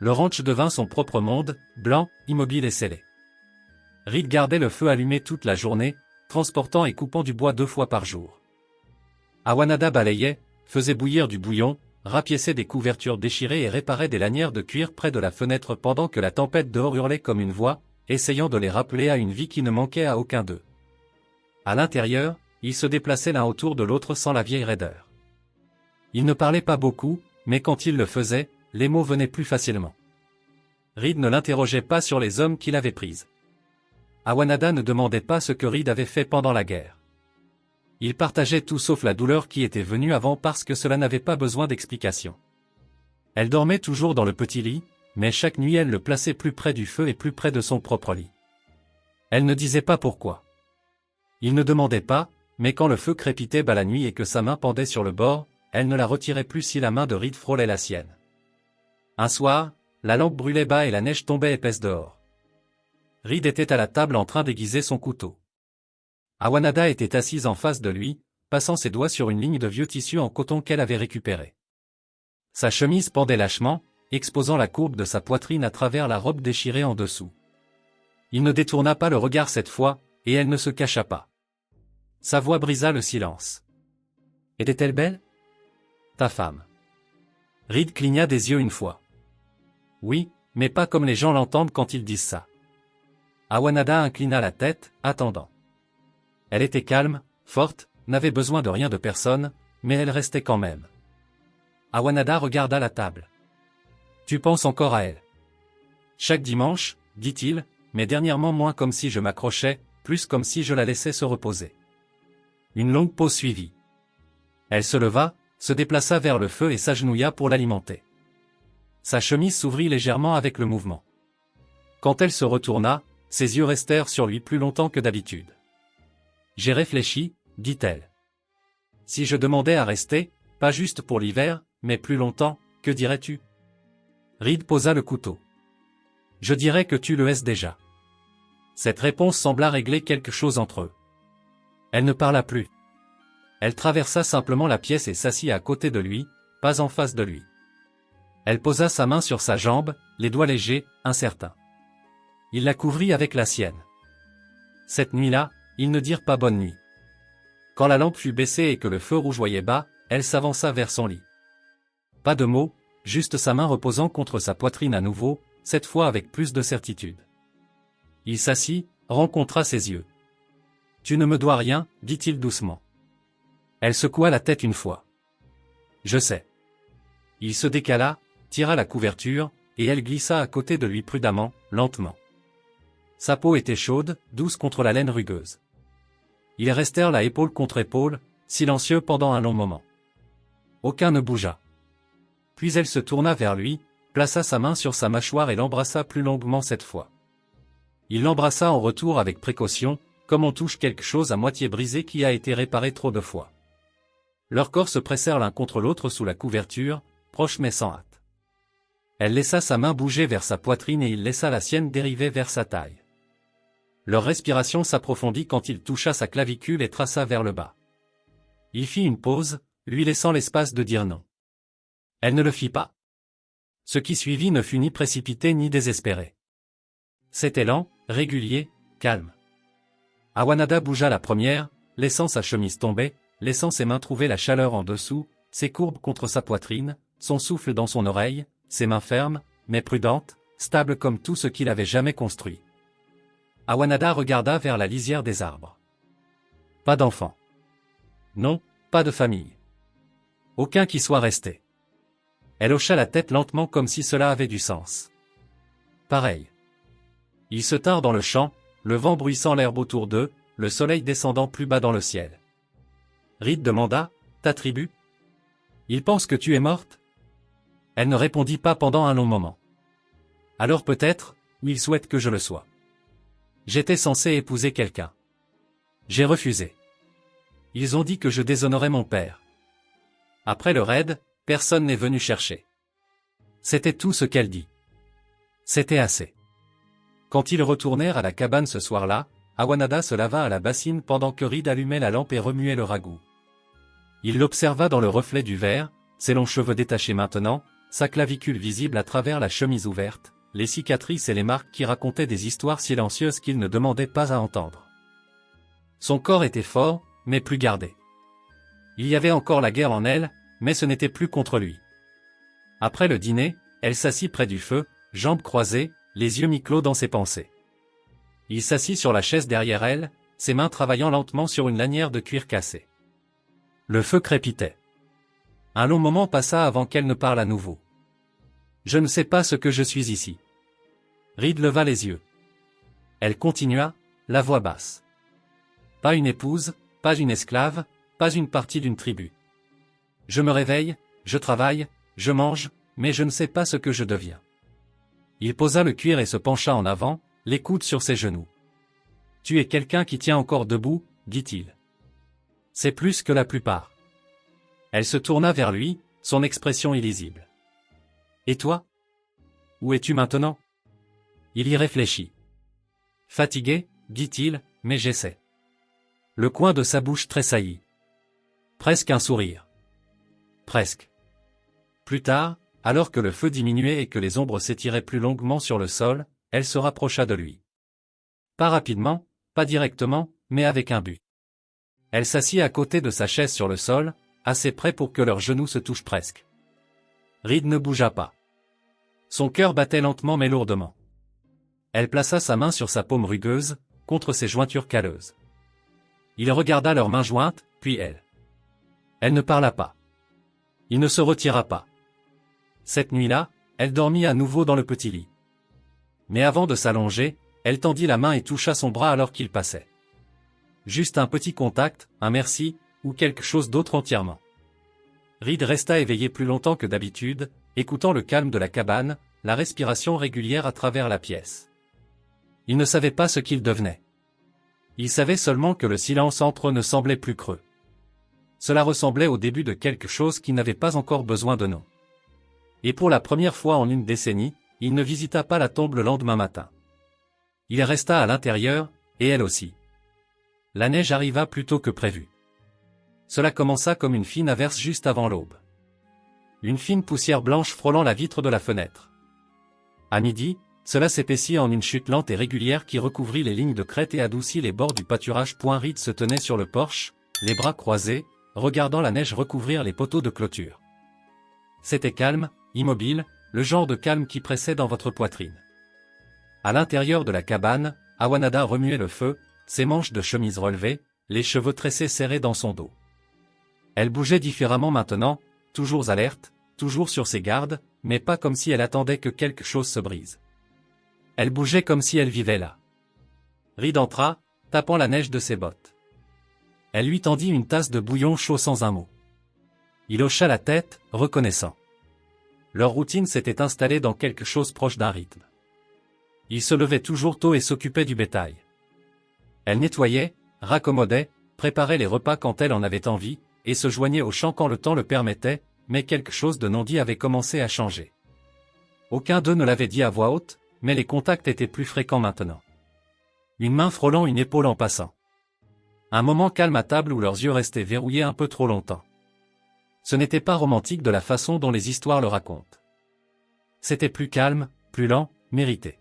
Le ranch devint son propre monde, blanc, immobile et scellé. Reed gardait le feu allumé toute la journée, transportant et coupant du bois 2 fois par jour. Awanada balayait, faisait bouillir du bouillon, rapiéçait des couvertures déchirées et réparait des lanières de cuir près de la fenêtre pendant que la tempête dehors hurlait comme une voix, essayant de les rappeler à une vie qui ne manquait à aucun d'eux. À l'intérieur, ils se déplaçaient l'un autour de l'autre sans la vieille raideur. Ils ne parlaient pas beaucoup, mais quand ils le faisaient, les mots venaient plus facilement. Reed ne l'interrogeait pas sur les hommes qu'il avait pris. Awanada ne demandait pas ce que Reed avait fait pendant la guerre. Il partageait tout sauf la douleur qui était venue avant parce que cela n'avait pas besoin d'explication. Elle dormait toujours dans le petit lit, mais chaque nuit elle le plaçait plus près du feu et plus près de son propre lit. Elle ne disait pas pourquoi. Il ne demandait pas, mais quand le feu crépitait bas la nuit et que sa main pendait sur le bord, elle ne la retirait plus si la main de Reed frôlait la sienne. Un soir, la lampe brûlait bas et la neige tombait épaisse dehors. Reed était à la table en train d'aiguiser son couteau. Awanada était assise en face de lui, passant ses doigts sur une ligne de vieux tissu en coton qu'elle avait récupéré. Sa chemise pendait lâchement, exposant la courbe de sa poitrine à travers la robe déchirée en dessous. Il ne détourna pas le regard cette fois, et elle ne se cacha pas. Sa voix brisa le silence. « Était-elle belle ? Ta femme. » Reed cligna des yeux une fois. « Oui, mais pas comme les gens l'entendent quand ils disent ça. » Awanada inclina la tête, attendant. Elle était calme, forte, n'avait besoin de rien de personne, mais elle restait quand même. Awanada regarda la table. « Tu penses encore à elle ? » « Chaque dimanche, dit-il, mais dernièrement moins comme si je m'accrochais, plus comme si je la laissais se reposer. » Une longue pause suivit. Elle se leva, se déplaça vers le feu et s'agenouilla pour l'alimenter. Sa chemise s'ouvrit légèrement avec le mouvement. Quand elle se retourna, ses yeux restèrent sur lui plus longtemps que d'habitude. « J'ai réfléchi, dit-elle. Si je demandais à rester, pas juste pour l'hiver, mais plus longtemps, que dirais-tu ? » Reed posa le couteau. « Je dirais que tu le es déjà. » Cette réponse sembla régler quelque chose entre eux. Elle ne parla plus. Elle traversa simplement la pièce et s'assit à côté de lui, pas en face de lui. Elle posa sa main sur sa jambe, les doigts légers, incertains. Il la couvrit avec la sienne. Cette nuit-là, ils ne dirent pas bonne nuit. Quand la lampe fut baissée et que le feu rougeoyait bas, elle s'avança vers son lit. Pas de mots, juste sa main reposant contre sa poitrine à nouveau, cette fois avec plus de certitude. Il s'assit, rencontra ses yeux. « Tu ne me dois rien, dit-il doucement. » Elle secoua la tête une fois. « Je sais. » Il se décala, tira la couverture, et elle glissa à côté de lui prudemment, lentement. Sa peau était chaude, douce contre la laine rugueuse. Ils restèrent là épaule contre épaule, silencieux pendant un long moment. Aucun ne bougea. Puis elle se tourna vers lui, plaça sa main sur sa mâchoire et l'embrassa plus longuement cette fois. Il l'embrassa en retour avec précaution, comme on touche quelque chose à moitié brisé qui a été réparé trop de fois. Leurs corps se pressèrent l'un contre l'autre sous la couverture, proches mais sans hâte. Elle laissa sa main bouger vers sa poitrine et il laissa la sienne dériver vers sa taille. Leur respiration s'approfondit quand il toucha sa clavicule et traça vers le bas. Il fit une pause, lui laissant l'espace de dire non. Elle ne le fit pas. Ce qui suivit ne fut ni précipité ni désespéré. C'était lent, régulier, calme. Awanada bougea la première, laissant sa chemise tomber, laissant ses mains trouver la chaleur en dessous, ses courbes contre sa poitrine, son souffle dans son oreille, ses mains fermes, mais prudentes, stables comme tout ce qu'il avait jamais construit. Awanada regarda vers la lisière des arbres. Pas d'enfant. Non, pas de famille. Aucun qui soit resté. Elle hocha la tête lentement comme si cela avait du sens. Pareil. Ils se tinrent dans le champ, le vent bruissant l'herbe autour d'eux, le soleil descendant plus bas dans le ciel. Reed demanda, « Ta tribu ? Ils pensent que tu es morte ?» Elle ne répondit pas pendant un long moment. « Alors peut-être, ou ils souhaitent que je le sois. J'étais censé épouser quelqu'un. J'ai refusé. Ils ont dit que je déshonorais mon père. Après le raid, personne n'est venu chercher. » C'était tout ce qu'elle dit. C'était assez. Quand ils retournèrent à la cabane ce soir-là, Awanada se lava à la bassine pendant que Reed allumait la lampe et remuait le ragoût. Il l'observa dans le reflet du verre, ses longs cheveux détachés maintenant, sa clavicule visible à travers la chemise ouverte, les cicatrices et les marques qui racontaient des histoires silencieuses qu'il ne demandait pas à entendre. Son corps était fort, mais plus gardé. Il y avait encore la guerre en elle, mais ce n'était plus contre lui. Après le dîner, elle s'assit près du feu, jambes croisées, les yeux mi-clos dans ses pensées. Il s'assit sur la chaise derrière elle, ses mains travaillant lentement sur une lanière de cuir cassé. Le feu crépitait. Un long moment passa avant qu'elle ne parle à nouveau. « Je ne sais pas ce que je suis ici. » Reed leva les yeux. Elle continua, la voix basse. « Pas une épouse, pas une esclave, pas une partie d'une tribu. Je me réveille, je travaille, je mange, mais je ne sais pas ce que je deviens. » Il posa le cuir et se pencha en avant, les coudes sur ses genoux. « Tu es quelqu'un qui tient encore debout, dit-il. C'est plus que la plupart. » Elle se tourna vers lui, son expression illisible. « Et toi? Où es-tu maintenant? » Il y réfléchit. « Fatigué, dit-il, mais j'essaie. » Le coin de sa bouche tressaillit. Presque un sourire. Presque. Plus tard, alors que le feu diminuait et que les ombres s'étiraient plus longuement sur le sol, elle se rapprocha de lui. Pas rapidement, pas directement, mais avec un but. Elle s'assit à côté de sa chaise sur le sol, assez près pour que leurs genoux se touchent presque. Reed ne bougea pas. Son cœur battait lentement mais lourdement. Elle plaça sa main sur sa paume rugueuse, contre ses jointures calleuses. Il regarda leurs mains jointes, puis elle. Elle ne parla pas. Il ne se retira pas. Cette nuit-là, elle dormit à nouveau dans le petit lit. Mais avant de s'allonger, elle tendit la main et toucha son bras alors qu'il passait. Juste un petit contact, un merci, ou quelque chose d'autre entièrement. Reed resta éveillé plus longtemps que d'habitude, écoutant le calme de la cabane, la respiration régulière à travers la pièce. Il ne savait pas ce qu'il devenait. Il savait seulement que le silence entre eux ne semblait plus creux. Cela ressemblait au début de quelque chose qui n'avait pas encore besoin de nom. Et pour la première fois en une décennie, il ne visita pas la tombe le lendemain matin. Il resta à l'intérieur, et elle aussi. La neige arriva plus tôt que prévu. Cela commença comme une fine averse juste avant l'aube. Une fine poussière blanche frôlant la vitre de la fenêtre. À midi, Cela s'épaissit en une chute lente et régulière qui recouvrit les lignes de crête et adoucit les bords du pâturage. Reed se tenait sur le porche, les bras croisés, regardant la neige recouvrir les poteaux de clôture. C'était calme, immobile, le genre de calme qui précède dans votre poitrine. À l'intérieur de la cabane, Awanada remuait le feu, ses manches de chemise relevées, les cheveux tressés serrés dans son dos. Elle bougeait différemment maintenant, toujours alerte, toujours sur ses gardes, mais pas comme si elle attendait que quelque chose se brise. Elle bougeait comme si elle vivait là. Reed entra, tapant la neige de ses bottes. Elle lui tendit une tasse de bouillon chaud sans un mot. Il hocha la tête, reconnaissant. Leur routine s'était installée dans quelque chose proche d'un rythme. Il se levait toujours tôt et s'occupait du bétail. Elle nettoyait, raccommodait, préparait les repas quand elle en avait envie, et se joignait au champ quand le temps le permettait, mais quelque chose de non dit avait commencé à changer. Aucun d'eux ne l'avait dit à voix haute, mais les contacts étaient plus fréquents maintenant. Une main frôlant une épaule en passant. Un moment calme à table où leurs yeux restaient verrouillés un peu trop longtemps. Ce n'était pas romantique de la façon dont les histoires le racontent. C'était plus calme, plus lent, mérité.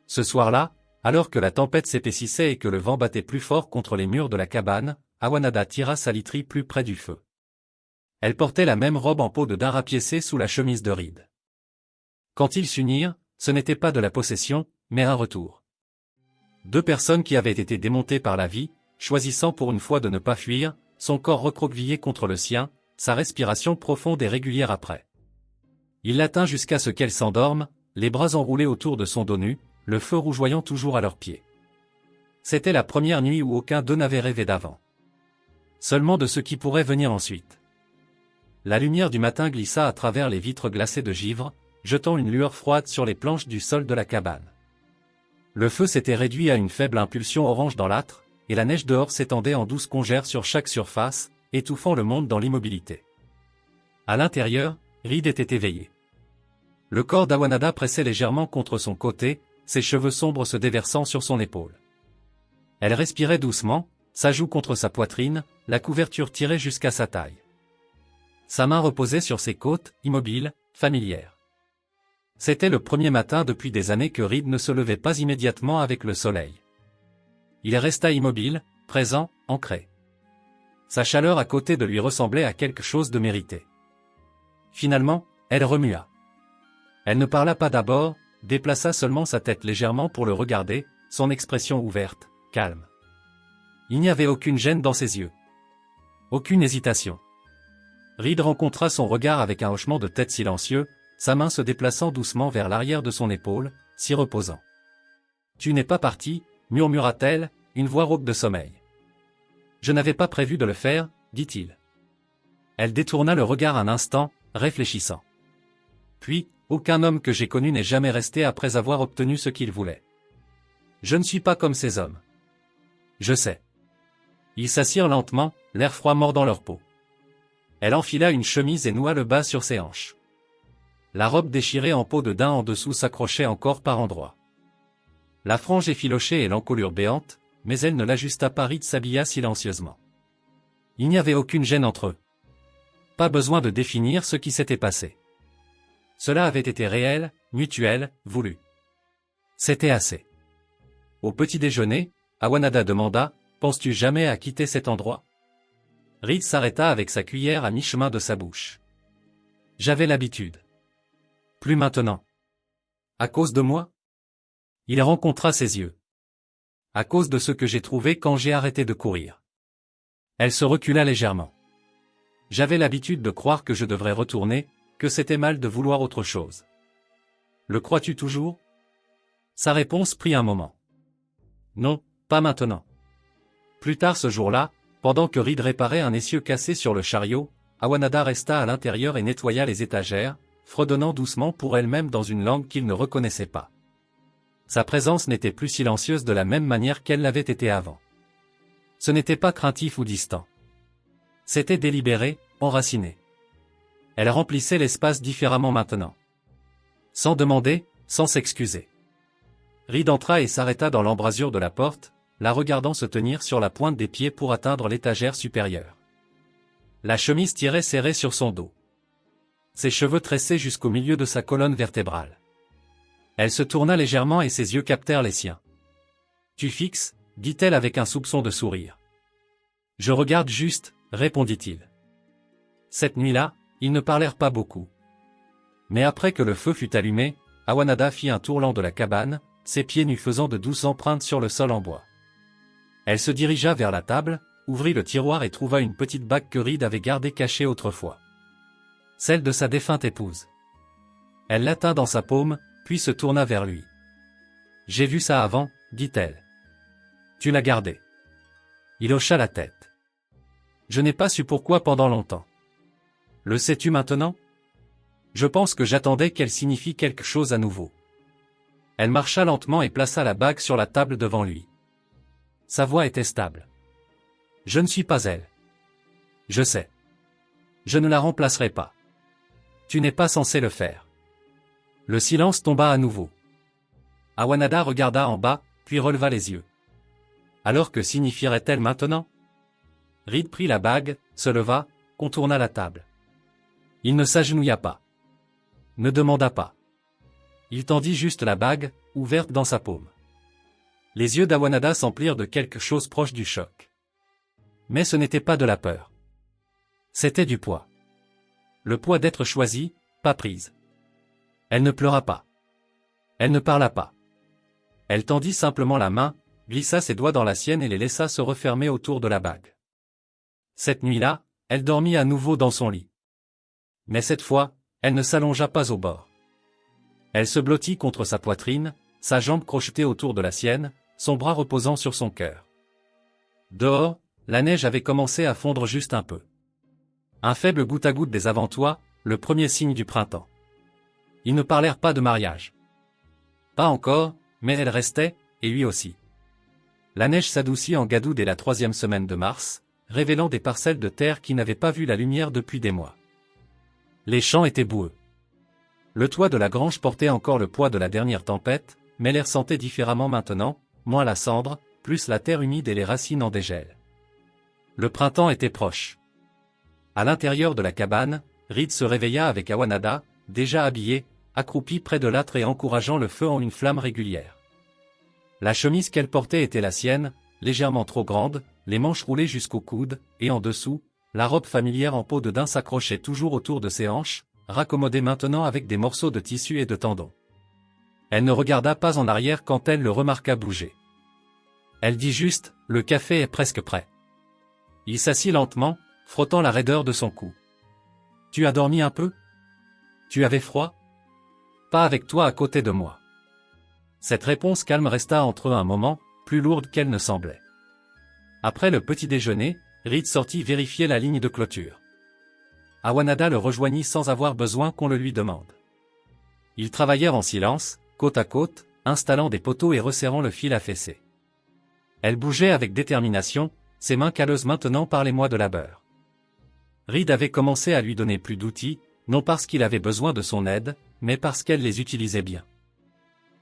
Ce soir-là, alors que la tempête s'épaississait et que le vent battait plus fort contre les murs de la cabane, Awanada tira sa literie plus près du feu. Elle portait la même robe en peau de daim rapiécée sous la chemise de Reed. Quand ils s'unirent, ce n'était pas de la possession, mais un retour. Deux personnes qui avaient été démontées par la vie, choisissant pour une fois de ne pas fuir, son corps recroquevillé contre le sien, sa respiration profonde et régulière après. Il l'atteint jusqu'à ce qu'elle s'endorme, les bras enroulés autour de son dos nu, le feu rougeoyant toujours à leurs pieds. C'était la première nuit où aucun d'eux n'avait rêvé d'avant. Seulement de ce qui pourrait venir ensuite. La lumière du matin glissa à travers les vitres glacées de givre, jetant une lueur froide sur les planches du sol de la cabane. Le feu s'était réduit à une faible impulsion orange dans l'âtre, et la neige dehors s'étendait en douce congère sur chaque surface, étouffant le monde dans l'immobilité. À l'intérieur, Reed était éveillé. Le corps d'Awanada pressait légèrement contre son côté, ses cheveux sombres se déversant sur son épaule. Elle respirait doucement, sa joue contre sa poitrine, la couverture tirée jusqu'à sa taille. Sa main reposait sur ses côtes, immobile, familière. C'était le premier matin depuis des années que Reed ne se levait pas immédiatement avec le soleil. Il resta immobile, présent, ancré. Sa chaleur à côté de lui ressemblait à quelque chose de mérité. Finalement, elle remua. Elle ne parla pas d'abord, déplaça seulement sa tête légèrement pour le regarder, son expression ouverte, calme. Il n'y avait aucune gêne dans ses yeux. Aucune hésitation. Reed rencontra son regard avec un hochement de tête silencieux, sa main se déplaçant doucement vers l'arrière de son épaule, s'y reposant. « Tu n'es pas parti » murmura-t-elle, une voix rauque de sommeil. « Je n'avais pas prévu de le faire, » dit-il. Elle détourna le regard un instant, réfléchissant. Puis, aucun homme que j'ai connu n'est jamais resté après avoir obtenu ce qu'il voulait. Je ne suis pas comme ces hommes. Je sais. Ils s'assirent lentement, l'air froid mordant leur peau. Elle enfila une chemise et noua le bas sur ses hanches. La robe déchirée en peau de daim en dessous s'accrochait encore par endroits. La frange effilochée et l'encolure béante, mais elle ne l'ajusta pas. Reed s'habilla silencieusement. Il n'y avait aucune gêne entre eux. Pas besoin de définir ce qui s'était passé. Cela avait été réel, mutuel, voulu. C'était assez. Au petit déjeuner, Awanada demanda, « Penses-tu jamais à quitter cet endroit ?» Reed s'arrêta avec sa cuillère à mi-chemin de sa bouche. « J'avais l'habitude. » « Plus maintenant. »« À cause de moi ?» Il rencontra ses yeux. « À cause de ce que j'ai trouvé quand j'ai arrêté de courir. » Elle se recula légèrement. « J'avais l'habitude de croire que je devrais retourner, que c'était mal de vouloir autre chose. Le crois-tu toujours ?» Sa réponse prit un moment. « Non, pas maintenant. » Plus tard ce jour-là, pendant que Reed réparait un essieu cassé sur le chariot, Awanada resta à l'intérieur et nettoya les étagères, fredonnant doucement pour elle-même dans une langue qu'il ne reconnaissait pas. Sa présence n'était plus silencieuse de la même manière qu'elle l'avait été avant. Ce n'était pas craintif ou distant. C'était délibéré, enraciné. Elle remplissait l'espace différemment maintenant. Sans demander, sans s'excuser. Reed entra et s'arrêta dans l'embrasure de la porte, la regardant se tenir sur la pointe des pieds pour atteindre l'étagère supérieure. La chemise tirait serrée sur son dos. Ses cheveux tressés jusqu'au milieu de sa colonne vertébrale. Elle se tourna légèrement et ses yeux captèrent les siens. Tu fixes, dit-elle avec un soupçon de sourire. Je regarde juste, répondit-il. Cette nuit-là, ils ne parlèrent pas beaucoup. Mais après que le feu fut allumé, Awanada fit un tour lent de la cabane, ses pieds nus faisant de douces empreintes sur le sol en bois. Elle se dirigea vers la table, ouvrit le tiroir et trouva une petite bague que Reed avait gardée cachée autrefois. Celle de sa défunte épouse. Elle la tint dans sa paume, puis se tourna vers lui. « J'ai vu ça avant, dit-elle. Tu l'as gardée. » Il hocha la tête. « Je n'ai pas su pourquoi pendant longtemps. Le sais-tu maintenant ? Je pense que j'attendais qu'elle signifie quelque chose à nouveau. » Elle marcha lentement et plaça la bague sur la table devant lui. Sa voix était stable. « Je ne suis pas elle. Je sais. Je ne la remplacerai pas. Tu n'es pas censé le faire. » Le silence tomba à nouveau. Awanada regarda en bas, puis releva les yeux. Alors que signifierait-elle maintenant ? Reed prit la bague, se leva, contourna la table. Il ne s'agenouilla pas. Ne demanda pas. Il tendit juste la bague, ouverte dans sa paume. Les yeux d'Awanada s'emplirent de quelque chose proche du choc. Mais ce n'était pas de la peur. C'était du poids. Le poids d'être choisie, pas prise. Elle ne pleura pas. Elle ne parla pas. Elle tendit simplement la main, glissa ses doigts dans la sienne et les laissa se refermer autour de la bague. Cette nuit-là, elle dormit à nouveau dans son lit. Mais cette fois, elle ne s'allongea pas au bord. Elle se blottit contre sa poitrine, sa jambe crochetée autour de la sienne, son bras reposant sur son cœur. Dehors, la neige avait commencé à fondre juste un peu. Un faible goutte à goutte des avant-toits, le premier signe du printemps. Ils ne parlèrent pas de mariage. Pas encore, mais elle restait, et lui aussi. La neige s'adoucit en gadoue dès la 3e semaine de mars, révélant des parcelles de terre qui n'avaient pas vu la lumière depuis des mois. Les champs étaient boueux. Le toit de la grange portait encore le poids de la dernière tempête, mais l'air sentait différemment maintenant, moins la cendre, plus la terre humide et les racines en dégel. Le printemps était proche. À l'intérieur de la cabane, Reed se réveilla avec Awanada, déjà habillée, accroupie près de l'âtre et encourageant le feu en une flamme régulière. La chemise qu'elle portait était la sienne, légèrement trop grande, les manches roulées jusqu'au coude, et en dessous, la robe familière en peau de daim s'accrochait toujours autour de ses hanches, raccommodée maintenant avec des morceaux de tissu et de tendons. Elle ne regarda pas en arrière quand elle le remarqua bouger. Elle dit juste, « Le café est presque prêt. » Il s'assit lentement, frottant la raideur de son cou. « Tu as dormi un peu ? Tu avais froid ? Pas avec toi à côté de moi. » Cette réponse calme resta entre eux un moment, plus lourde qu'elle ne semblait. Après le petit déjeuner, Reed sortit vérifier la ligne de clôture. Awanada le rejoignit sans avoir besoin qu'on le lui demande. Ils travaillèrent en silence, côte à côte, installant des poteaux et resserrant le fil affaissé. Elle bougeait avec détermination, ses mains calleuses maintenant par les mois de labeur. Reed avait commencé à lui donner plus d'outils, non parce qu'il avait besoin de son aide, mais parce qu'elle les utilisait bien.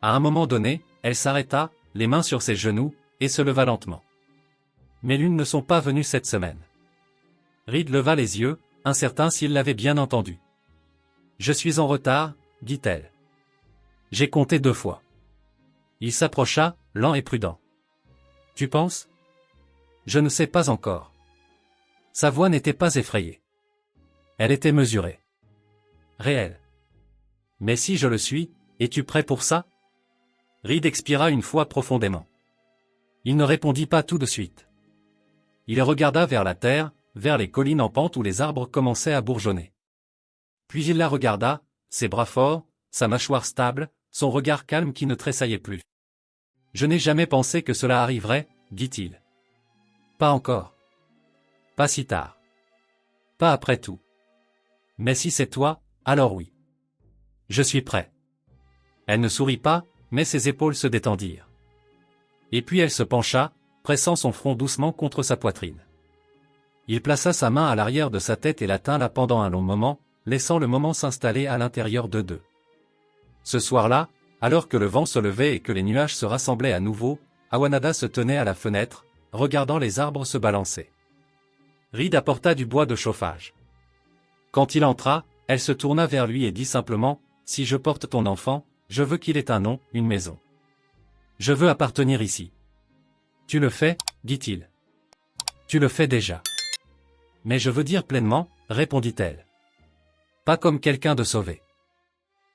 À un moment donné, elle s'arrêta, les mains sur ses genoux, et se leva lentement. Mais l'une ne sont pas venues cette semaine. Reed leva les yeux, incertain s'il l'avait bien entendu. « Je suis en retard, dit-elle. J'ai compté 2 fois. » Il s'approcha, lent et prudent. « Tu penses ? » ?»« Je ne sais pas encore. » Sa voix n'était pas effrayée. Elle était mesurée. Réelle. « Mais si je le suis, es-tu prêt pour ça ?» Reed expira une fois profondément. Il ne répondit pas tout de suite. Il regarda vers la terre, vers les collines en pente où les arbres commençaient à bourgeonner. Puis il la regarda, ses bras forts, sa mâchoire stable, son regard calme qui ne tressaillait plus. « Je n'ai jamais pensé que cela arriverait, » dit-il. « Pas encore. Pas si tard. Pas après tout. Mais si c'est toi, alors oui. Je suis prêt. » Elle ne sourit pas, mais ses épaules se détendirent. Et puis elle se pencha, pressant son front doucement contre sa poitrine. Il plaça sa main à l'arrière de sa tête et la tint là pendant un long moment, laissant le moment s'installer à l'intérieur d'eux deux. Ce soir-là, alors que le vent se levait et que les nuages se rassemblaient à nouveau, Awanada se tenait à la fenêtre, regardant les arbres se balancer. Reed apporta du bois de chauffage. Quand il entra, elle se tourna vers lui et dit simplement, « Si je porte ton enfant, je veux qu'il ait un nom, une maison. Je veux appartenir ici. Tu le fais, dit-il. Tu le fais déjà. Mais je veux dire pleinement, répondit-elle. Pas comme quelqu'un de sauvé.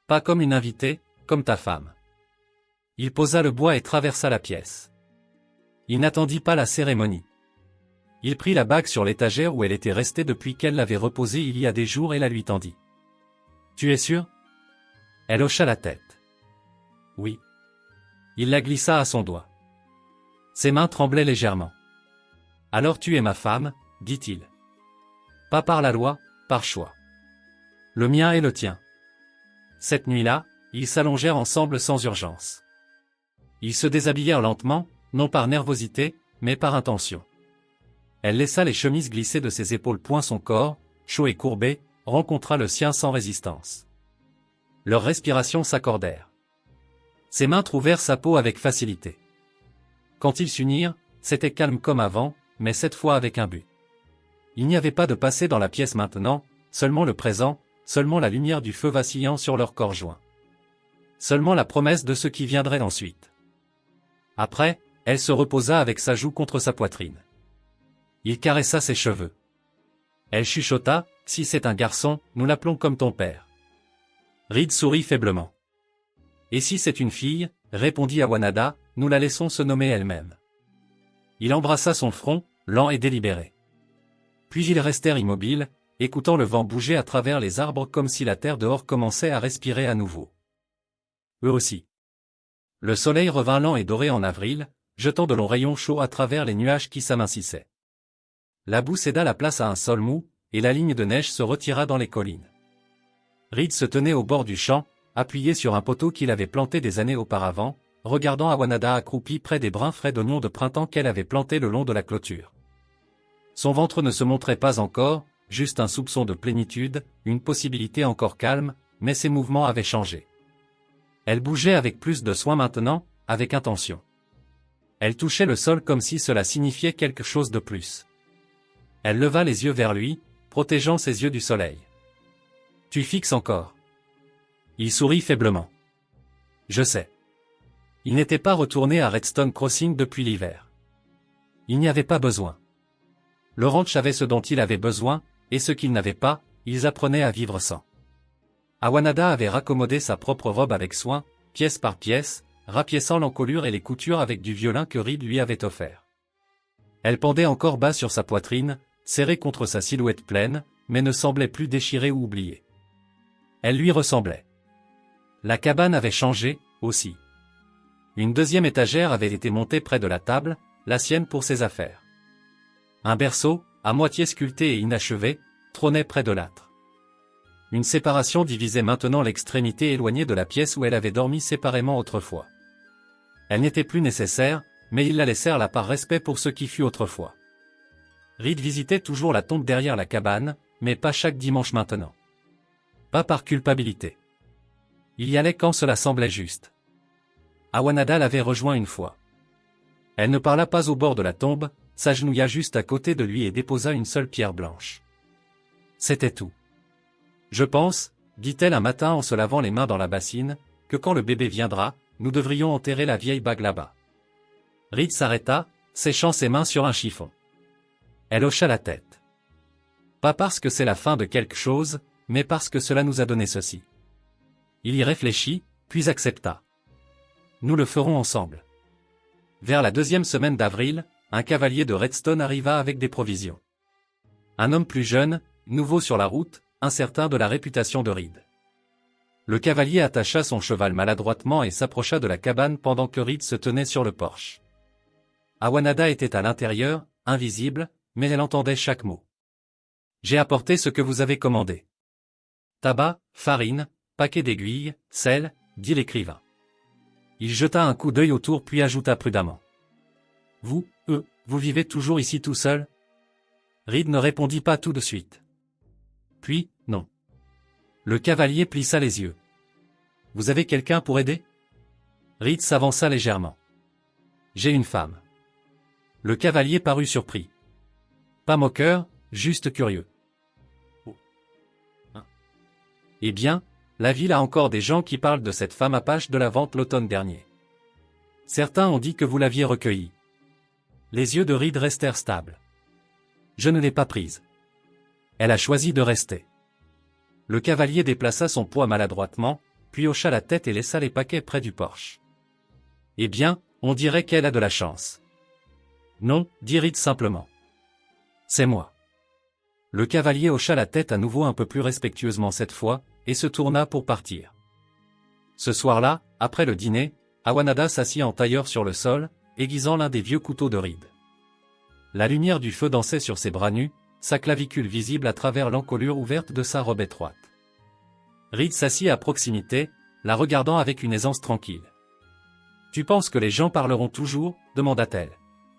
Pas comme une invitée, comme ta femme. Il posa le bois et traversa la pièce. Il n'attendit pas la cérémonie. Il prit la bague sur l'étagère où elle était restée depuis qu'elle l'avait reposée il y a des jours et la lui tendit. Tu es sûr? Elle hocha la tête. Oui. Il la glissa à son doigt. Ses mains tremblaient légèrement. Alors tu es ma femme, dit-il. Pas par la loi, par choix. Le mien et le tien. Cette nuit-là, ils s'allongèrent ensemble sans urgence. Ils se déshabillèrent lentement, non par nervosité, mais par intention. Elle laissa les chemises glisser de ses épaules, point son corps, chaud et courbé, rencontra le sien sans résistance. Leurs respirations s'accordèrent. Ses mains trouvèrent sa peau avec facilité. Quand ils s'unirent, c'était calme comme avant, mais cette fois avec un but. Il n'y avait pas de passé dans la pièce maintenant, seulement le présent, seulement la lumière du feu vacillant sur leurs corps joints. Seulement la promesse de ce qui viendrait ensuite. Après, elle se reposa avec sa joue contre sa poitrine. Il caressa ses cheveux. Elle chuchota, « Si c'est un garçon, nous l'appelons comme ton père. » Reed sourit faiblement. « Et si c'est une fille, répondit Awanada, nous la laissons se nommer elle-même. » Il embrassa son front, lent et délibéré. Puis ils restèrent immobiles, écoutant le vent bouger à travers les arbres comme si la terre dehors commençait à respirer à nouveau. Eux aussi. Le soleil revint lent et doré en avril, jetant de longs rayons chauds à travers les nuages qui s'amincissaient. La boue céda la place à un sol mou, et la ligne de neige se retira dans les collines. Reed se tenait au bord du champ, appuyé sur un poteau qu'il avait planté des années auparavant, regardant Awanada accroupie près des brins frais d'oignons de printemps qu'elle avait plantés le long de la clôture. Son ventre ne se montrait pas encore, juste un soupçon de plénitude, une possibilité encore calme, mais ses mouvements avaient changé. Elle bougeait avec plus de soin maintenant, avec intention. Elle touchait le sol comme si cela signifiait quelque chose de plus. Elle leva les yeux vers lui, protégeant ses yeux du soleil. « Tu fixes encore. » Il sourit faiblement. « Je sais. » Il n'était pas retourné à Redstone Crossing depuis l'hiver. Il n'y avait pas besoin. Le ranch avait ce dont il avait besoin, et ce qu'il n'avait pas, ils apprenaient à vivre sans. Awanada avait raccommodé sa propre robe avec soin, pièce par pièce, rapiéçant l'encolure et les coutures avec du violin que Reed lui avait offert. Elle pendait encore bas sur sa poitrine, serrée contre sa silhouette pleine, mais ne semblait plus déchirée ou oubliée. Elle lui ressemblait. La cabane avait changé, aussi. Une deuxième étagère avait été montée près de la table, la sienne pour ses affaires. Un berceau, à moitié sculpté et inachevé, trônait près de l'âtre. Une séparation divisait maintenant l'extrémité éloignée de la pièce où elle avait dormi séparément autrefois. Elle n'était plus nécessaire, mais ils la laissèrent là par respect pour ce qui fut autrefois. Reed visitait toujours la tombe derrière la cabane, mais pas chaque dimanche maintenant. Pas par culpabilité. Il y allait quand cela semblait juste. Awanada l'avait rejoint une fois. Elle ne parla pas au bord de la tombe, s'agenouilla juste à côté de lui et déposa une seule pierre blanche. C'était tout. Je pense, dit-elle un matin en se lavant les mains dans la bassine, que quand le bébé viendra, nous devrions enterrer la vieille bague là-bas. Reed s'arrêta, séchant ses mains sur un chiffon. Elle hocha la tête. Pas parce que c'est la fin de quelque chose, mais parce que cela nous a donné ceci. Il y réfléchit, puis accepta. Nous le ferons ensemble. Vers la deuxième semaine d'avril, un cavalier de Redstone arriva avec des provisions. Un homme plus jeune, nouveau sur la route, incertain de la réputation de Reed. Le cavalier attacha son cheval maladroitement et s'approcha de la cabane pendant que Reed se tenait sur le porche. Awanada était à l'intérieur, invisible, mais elle entendait chaque mot. « J'ai apporté ce que vous avez commandé. » Tabac, farine, paquet d'aiguilles, sel, dit l'écrivain. Il jeta un coup d'œil autour puis ajouta prudemment. « Vous, vous vivez toujours ici tout seul ?» Reed ne répondit pas tout de suite. Puis, non. Le cavalier plissa les yeux. « Vous avez quelqu'un pour aider ?» Reed s'avança légèrement. « J'ai une femme. » Le cavalier parut surpris. Pas moqueur, juste curieux. « Oh. Hein. Eh bien, la ville a encore des gens qui parlent de cette femme apache de la vente l'automne dernier. Certains ont dit que vous l'aviez recueillie. Les yeux de Reed restèrent stables. Je ne l'ai pas prise. Elle a choisi de rester. Le cavalier déplaça son poids maladroitement, puis hocha la tête et laissa les paquets près du porche. Eh bien, on dirait qu'elle a de la chance. Non, dit Reed simplement. C'est moi. Le cavalier hocha la tête à nouveau un peu plus respectueusement cette fois, et se tourna pour partir. Ce soir-là, après le dîner, Awanada s'assit en tailleur sur le sol, aiguisant l'un des vieux couteaux de Reed. La lumière du feu dansait sur ses bras nus, sa clavicule visible à travers l'encolure ouverte de sa robe étroite. Reed s'assit à proximité, la regardant avec une aisance tranquille. « Tu penses que les gens parleront toujours ?» demanda-t-elle.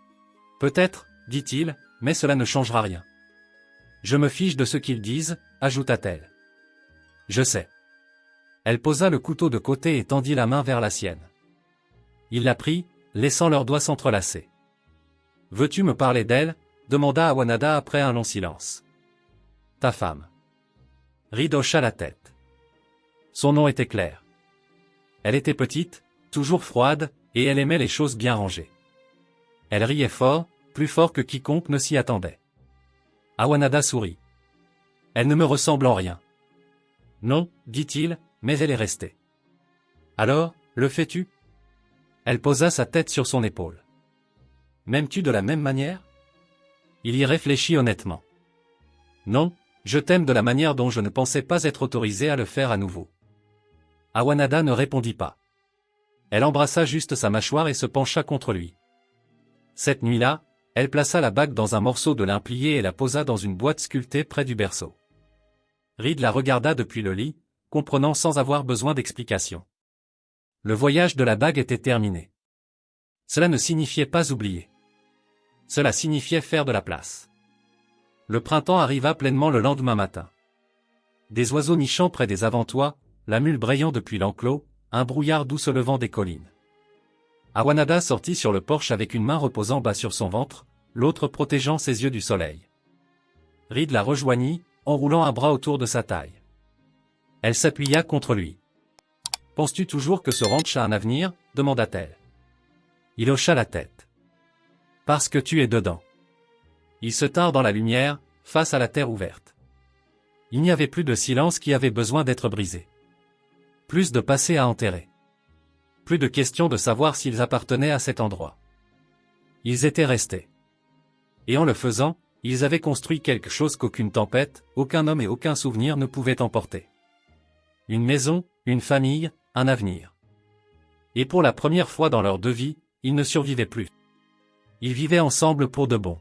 « Peut-être, dit-il, mais cela ne changera rien. »« Je me fiche de ce qu'ils disent, » ajouta-t-elle. « Je sais. » Elle posa le couteau de côté et tendit la main vers la sienne. Il la prit, laissant leurs doigts s'entrelacer. « Veux-tu me parler d'elle ?» demanda Awanada après un long silence. « Ta femme. » Reed hocha la tête. Son nom était clair. Elle était petite, toujours froide, et elle aimait les choses bien rangées. Elle riait fort, plus fort que quiconque ne s'y attendait. Awanada sourit. « Elle ne me ressemble en rien. »« Non, dit-il, mais elle est restée. »« Alors, le fais-tu » Elle posa sa tête sur son épaule. « M'aimes-tu de la même manière ?» Il y réfléchit honnêtement. « Non, je t'aime de la manière dont je ne pensais pas être autorisé à le faire à nouveau. » Awanada ne répondit pas. Elle embrassa juste sa mâchoire et se pencha contre lui. Cette nuit-là, elle plaça la bague dans un morceau de lin plié et la posa dans une boîte sculptée près du berceau. Reed la regarda depuis le lit, comprenant sans avoir besoin d'explication. Le voyage de la bague était terminé. Cela ne signifiait pas oublier. Cela signifiait faire de la place. Le printemps arriva pleinement le lendemain matin. Des oiseaux nichant près des avant-toits, la mule brayant depuis l'enclos, un brouillard doux se levant des collines. Awanada sortit sur le porche avec une main reposant bas sur son ventre, l'autre protégeant ses yeux du soleil. Reed la rejoignit, enroulant un bras autour de sa taille. Elle s'appuya contre lui. « Penses-tu toujours que ce ranch a un avenir ?» demanda-t-elle. Il hocha la tête. « Parce que tu es dedans. » Ils se tinrent dans la lumière, face à la terre ouverte. Il n'y avait plus de silence qui avait besoin d'être brisé. Plus de passé à enterrer. Plus de questions de savoir s'ils appartenaient à cet endroit. Ils étaient restés. Et en le faisant, ils avaient construit quelque chose qu'aucune tempête, aucun homme et aucun souvenir ne pouvaient emporter. Une maison, une famille, un avenir. Et pour la première fois dans leurs deux vies, ils ne survivaient plus. Ils vivaient ensemble pour de bon.